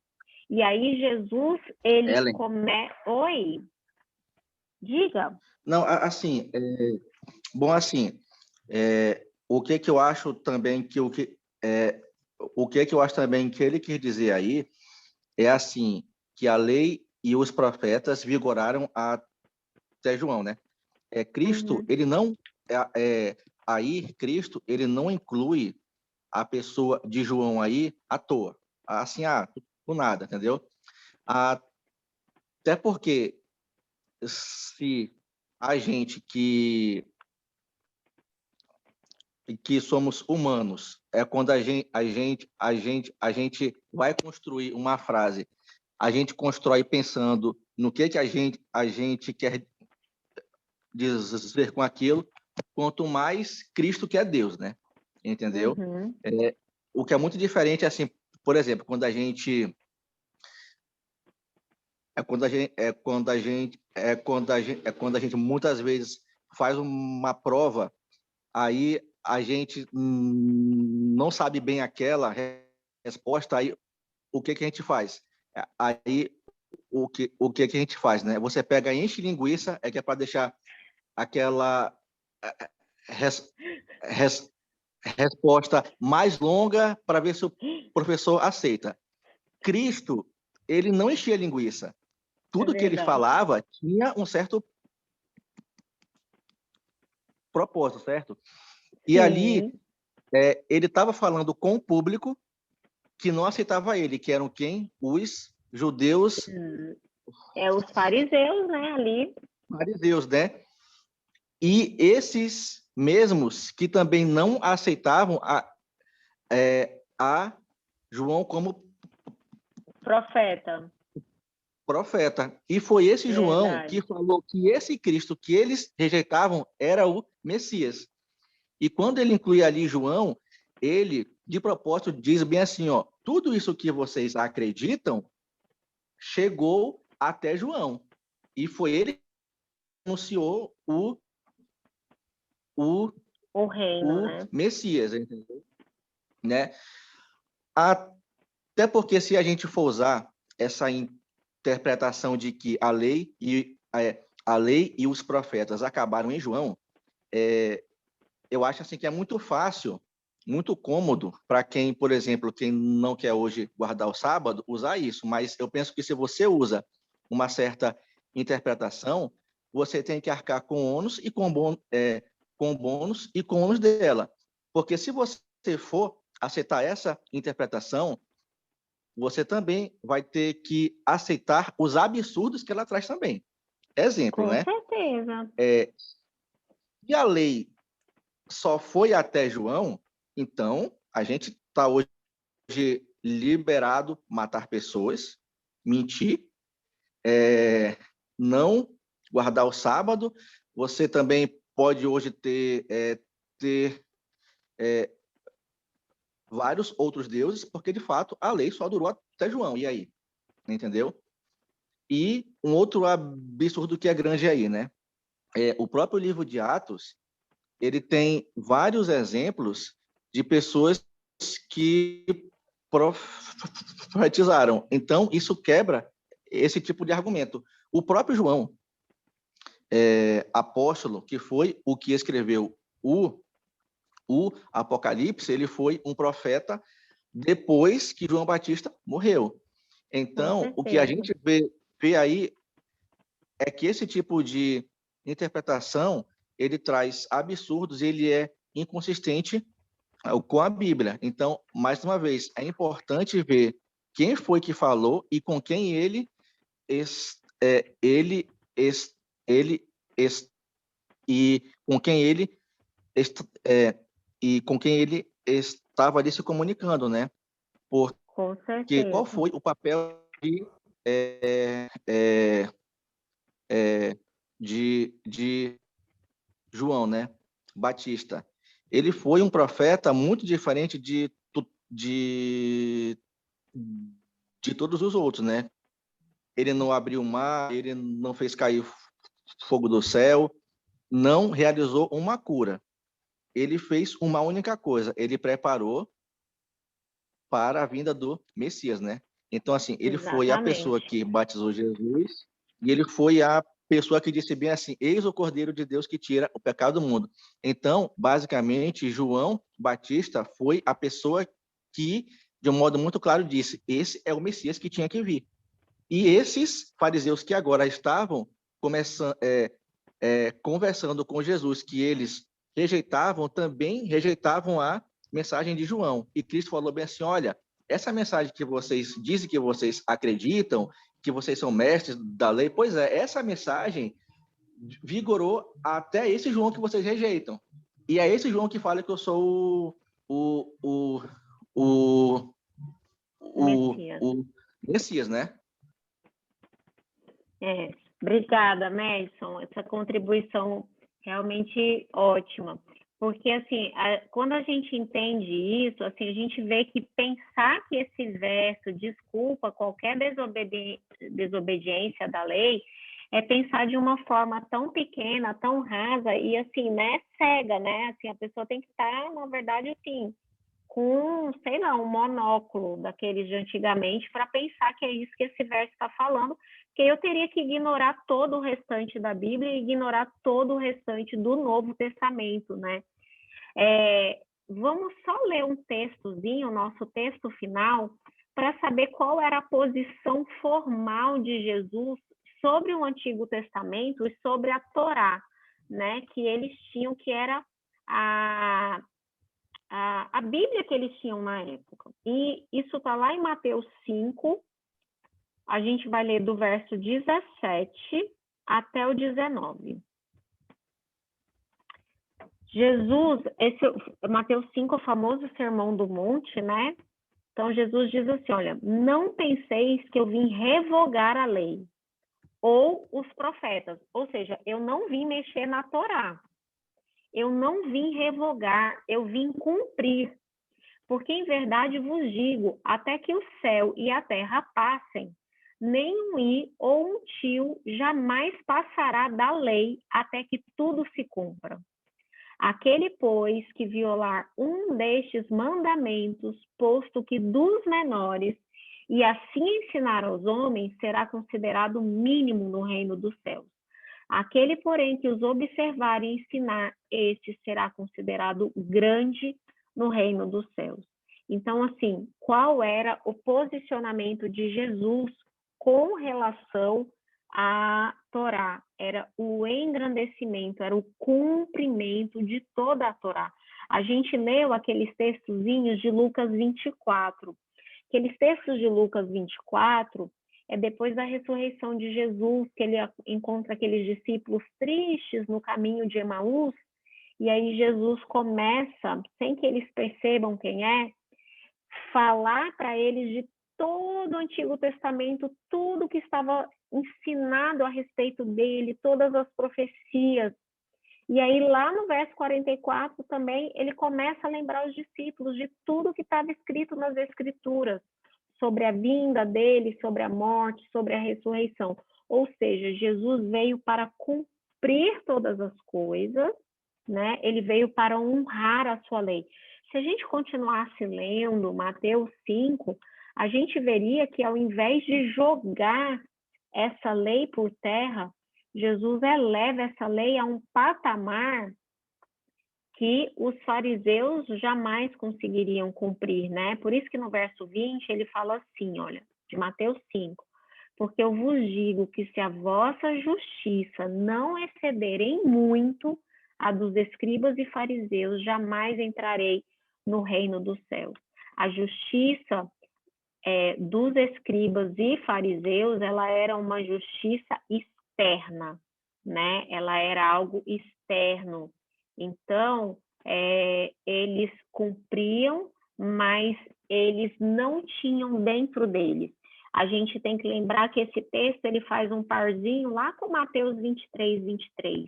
E aí Jesus, ele Oi? Diga. Não, assim, bom, assim, o que eu acho também que eu acho também que ele quis dizer aí é assim, que a lei e os profetas vigoraram até João, né? Cristo, ele não aí Cristo, ele não inclui a pessoa de João aí à toa, assim, do nada, entendeu? Até porque se a gente que somos humanos, quando a gente vai construir uma frase, a gente constrói pensando no que a gente quer dizer com aquilo, quanto mais Cristo que é Deus, né? Entendeu? Uhum. O que é muito diferente, assim, por exemplo, quando a gente muitas vezes faz uma prova, aí a gente não sabe bem aquela resposta, aí o que a gente faz? Aí o que a gente faz, né? Você pega, enche linguiça, que é para deixar aquela resposta mais longa para ver se o professor aceita. Cristo, ele não enchia linguiça. Tudo que ele falava tinha um certo propósito, certo? E Sim. ali, ele estava falando com o público que não aceitava ele, que eram quem? Os judeus. Os fariseus, né? Ali. Fariseus, né? E esses mesmos que também não aceitavam a João como profeta. E foi esse João que falou que esse Cristo que eles rejeitavam era o Messias. E quando ele inclui ali João, ele, de propósito, diz bem assim, tudo isso que vocês acreditam chegou até João. E foi ele que anunciou o reino, né? Messias, entendeu? Né? Até porque se a gente for usar essa interpretação de que a lei e os profetas acabaram em João, eu acho assim que é muito fácil, muito cômodo para quem, por exemplo, quem não quer hoje guardar o sábado, usar isso. Mas eu penso que se você usa uma certa interpretação, você tem que arcar com ônus e com bônus e com ônus dela. Porque se você for aceitar essa interpretação, você também vai ter que aceitar os absurdos que ela traz também. Exemplo, Com né? certeza. E a lei só foi até João, então a gente está hoje liberado matar pessoas, mentir, não guardar o sábado. Você também pode hoje ter vários outros deuses, porque de fato a lei só durou até João. E aí? Entendeu? E um outro absurdo que é grande aí, né? O próprio livro de Atos, ele tem vários exemplos de pessoas que profetizaram. Então, isso quebra esse tipo de argumento. O próprio João, apóstolo, que foi o que escreveu o Apocalipse, ele foi um profeta depois que João Batista morreu. Então, o que a gente vê aí é que esse tipo de interpretação, ele traz absurdos, ele é inconsistente com a Bíblia. Então, mais uma vez, é importante ver quem foi que falou e com quem ele estava ali se comunicando, né? Com Porque qual certeza. foi o papel de João, né? Batista? Ele foi um profeta muito diferente de todos os outros, né? Ele não abriu o mar, ele não fez cair fogo do céu, não realizou uma cura. Ele fez uma única coisa, ele preparou para a vinda do Messias, né? Então, assim, ele foi a pessoa que batizou Jesus e ele foi a pessoa que disse bem assim, eis o Cordeiro de Deus que tira o pecado do mundo. Então, basicamente, João Batista foi a pessoa que, de um modo muito claro, disse, esse é o Messias que tinha que vir. E esses fariseus que agora estavam conversando com Jesus, que eles rejeitavam, também rejeitavam a mensagem de João. E Cristo falou bem assim, olha, essa mensagem que vocês dizem que vocês acreditam, que vocês são mestres da lei, pois é, essa mensagem vigorou até esse João que vocês rejeitam. E é esse João que fala que eu sou o Messias, né? Obrigada, Madison. Essa contribuição realmente ótima. Porque, assim, quando a gente entende isso, assim, a gente vê que pensar que esse verso desculpa qualquer desobediência da lei é pensar de uma forma tão pequena, tão rasa e, assim, né, cega, né? Assim, a pessoa tem que estar, na verdade, assim, com, sei lá, um monóculo daqueles de antigamente para pensar que é isso que esse verso está falando, que eu teria que ignorar todo o restante da Bíblia e ignorar todo o restante do Novo Testamento, né? Vamos só ler um textozinho, o nosso texto final, para saber qual era a posição formal de Jesus sobre o Antigo Testamento e sobre a Torá, né? Que eles tinham, que era a Bíblia que eles tinham na época. E isso está lá em Mateus 5, a gente vai ler do verso 17 até o 19. Jesus, Mateus 5, o famoso Sermão do Monte, né? Então, Jesus diz assim, olha, não penseis que eu vim revogar a lei ou os profetas. Ou seja, eu não vim mexer na Torá. Eu não vim revogar, eu vim cumprir. Porque, em verdade, vos digo, até que o céu e a terra passem, nem um i ou um tio jamais passará da lei até que tudo se cumpra. Aquele, pois, que violar um destes mandamentos, posto que dos menores, e assim ensinar aos homens, será considerado mínimo no reino dos céus. Aquele, porém, que os observar e ensinar, este será considerado grande no reino dos céus. Então, assim, qual era o posicionamento de Jesus com relação à Torá? Era o engrandecimento, era o cumprimento de toda a Torá. A gente leu aqueles textozinhos de Lucas 24. Aqueles textos de Lucas 24 é depois da ressurreição de Jesus, que ele encontra aqueles discípulos tristes no caminho de Emaús, e aí Jesus começa, sem que eles percebam quem é, falar para eles de todo o Antigo Testamento, tudo que estava ensinado a respeito dele, todas as profecias. E aí, lá no verso 44, também, ele começa a lembrar os discípulos de tudo que estava escrito nas Escrituras, sobre a vinda dele, sobre a morte, sobre a ressurreição. Ou seja, Jesus veio para cumprir todas as coisas, né? Ele veio para honrar a sua lei. Se a gente continuasse lendo Mateus 5, a gente veria que ao invés de jogar essa lei por terra, Jesus eleva essa lei a um patamar que os fariseus jamais conseguiriam cumprir, né? Por isso que no verso 20 ele fala assim, olha, de Mateus 5, porque eu vos digo que se a vossa justiça não exceder em muito a dos escribas e fariseus, jamais entrarei no reino dos céus. A justiça dos escribas e fariseus, ela era uma justiça externa, né? Ela era algo externo. Então, eles cumpriam, mas eles não tinham dentro deles. A gente tem que lembrar que esse texto ele faz um parzinho lá com Mateus 23, 23,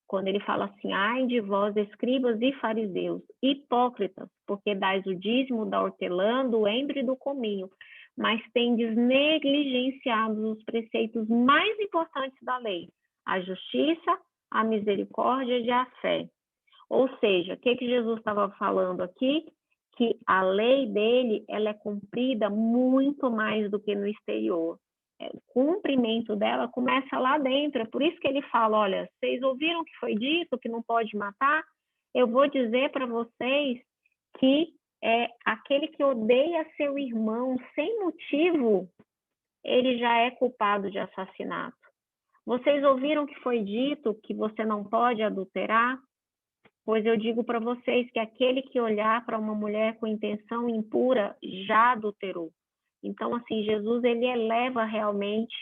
quando ele fala assim, ai de vós, escribas e fariseus, hipócritas, porque dais o dízimo da hortelã, do endro e do cominho, mas tendes negligenciado os preceitos mais importantes da lei, a justiça, a misericórdia e a fé. Ou seja, o que Jesus estava falando aqui? Que a lei dele ela é cumprida muito mais do que no exterior. O cumprimento dela começa lá dentro. É por isso que ele fala, olha, vocês ouviram que foi dito que não pode matar? Eu vou dizer para vocês que aquele que odeia seu irmão sem motivo, ele já é culpado de assassinato. Vocês ouviram que foi dito que você não pode adulterar? Pois eu digo para vocês que aquele que olhar para uma mulher com intenção impura já adulterou. Então, assim, Jesus ele eleva realmente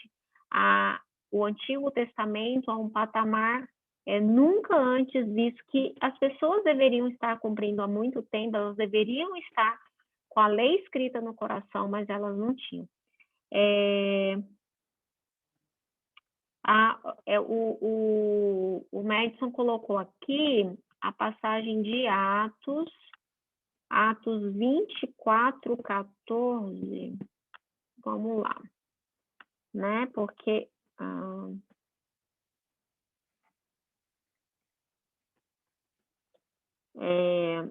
o Antigo Testamento a um patamar nunca antes visto, que as pessoas deveriam estar cumprindo há muito tempo, elas deveriam estar com a lei escrita no coração, mas elas não tinham. O Madison colocou aqui a passagem de Atos 24, 14. Vamos lá, né? Porque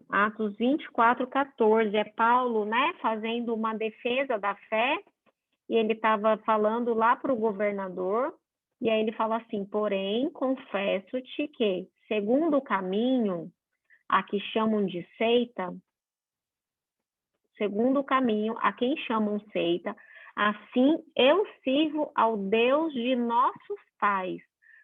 Atos 24, 14 é Paulo, né? Fazendo uma defesa da fé, e ele estava falando lá para o governador, e aí ele fala assim, porém, confesso-te que, segundo o caminho, a que chamam de seita, segundo o caminho, a quem chamam seita, assim eu sirvo ao Deus de nossos pais,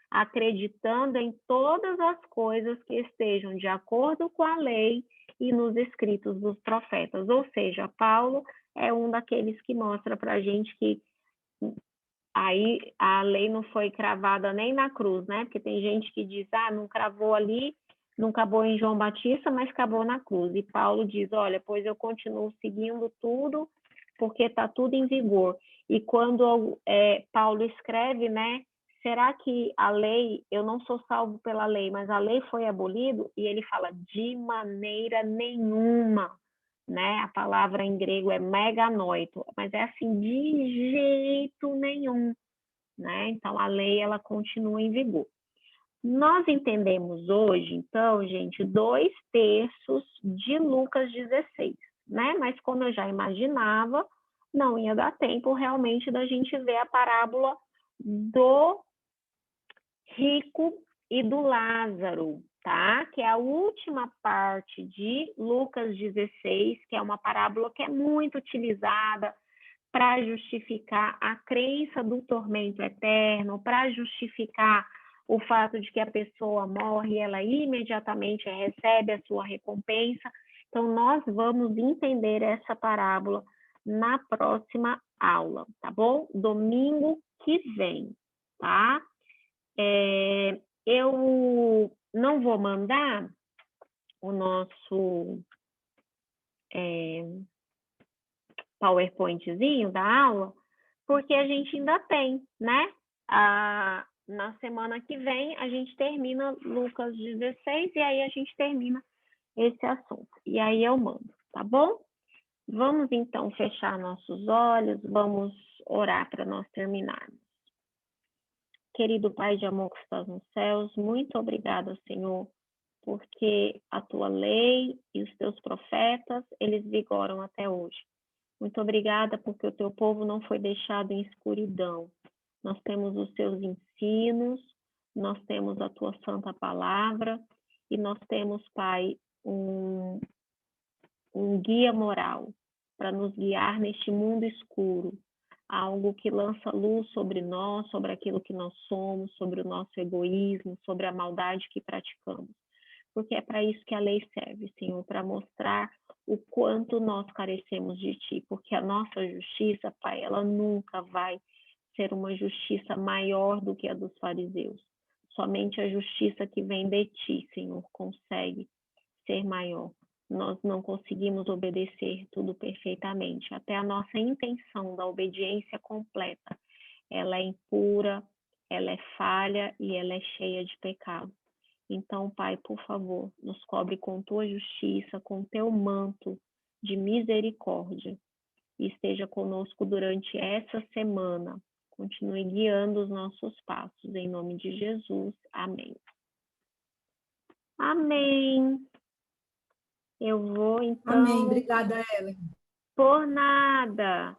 acreditando em todas as coisas que estejam de acordo com a lei e nos escritos dos profetas. Ou seja, Paulo é um daqueles que mostra para a gente que aí a lei não foi cravada nem na cruz, né? Porque tem gente que diz, não cravou ali, não acabou em João Batista, mas acabou na cruz. E Paulo diz, olha, pois eu continuo seguindo tudo, porque está tudo em vigor. E quando Paulo escreve, né, será que a lei, eu não sou salvo pela lei, mas a lei foi abolida? E ele fala, de maneira nenhuma, né? A palavra em grego é meganoito, mas é assim, de jeito nenhum, né? Então, a lei, ela continua em vigor. Nós entendemos hoje, então, gente, 2/3 de Lucas 16, né? Mas como eu já imaginava, não ia dar tempo realmente da gente ver a parábola do rico e do Lázaro, tá? Que é a última parte de Lucas 16, que é uma parábola que é muito utilizada para justificar a crença do tormento eterno, para justificar o fato de que a pessoa morre e ela imediatamente recebe a sua recompensa. Então, nós vamos entender essa parábola na próxima aula, tá bom? Domingo que vem, tá? Eu não vou mandar o nosso PowerPointzinho da aula, porque a gente ainda tem, né? Na semana que vem, a gente termina Lucas 16 e aí a gente termina esse assunto. E aí eu mando, tá bom? Vamos, então, fechar nossos olhos, vamos orar para nós terminarmos. Querido Pai de amor que estás nos céus, muito obrigada, Senhor, porque a tua lei e os teus profetas, eles vigoram até hoje. Muito obrigada porque o teu povo não foi deixado em escuridão. Nós temos os teus ensinos, nós temos a tua santa palavra e nós temos, Pai, um guia moral para nos guiar neste mundo escuro. Algo que lança luz sobre nós, sobre aquilo que nós somos, sobre o nosso egoísmo, sobre a maldade que praticamos. Porque é para isso que a lei serve, Senhor, para mostrar o quanto nós carecemos de Ti, porque a nossa justiça, Pai, ela nunca vai ser uma justiça maior do que a dos fariseus. Somente a justiça que vem de Ti, Senhor, consegue ser maior. Nós não conseguimos obedecer tudo perfeitamente. Até a nossa intenção da obediência completa, ela é impura, ela é falha e ela é cheia de pecado. Então, Pai, por favor, nos cobre com tua justiça, com teu manto de misericórdia. E esteja conosco durante essa semana. Continue guiando os nossos passos. Em nome de Jesus. Amém. Amém. Eu vou, então... Amém. Obrigada, Ellen. Por nada.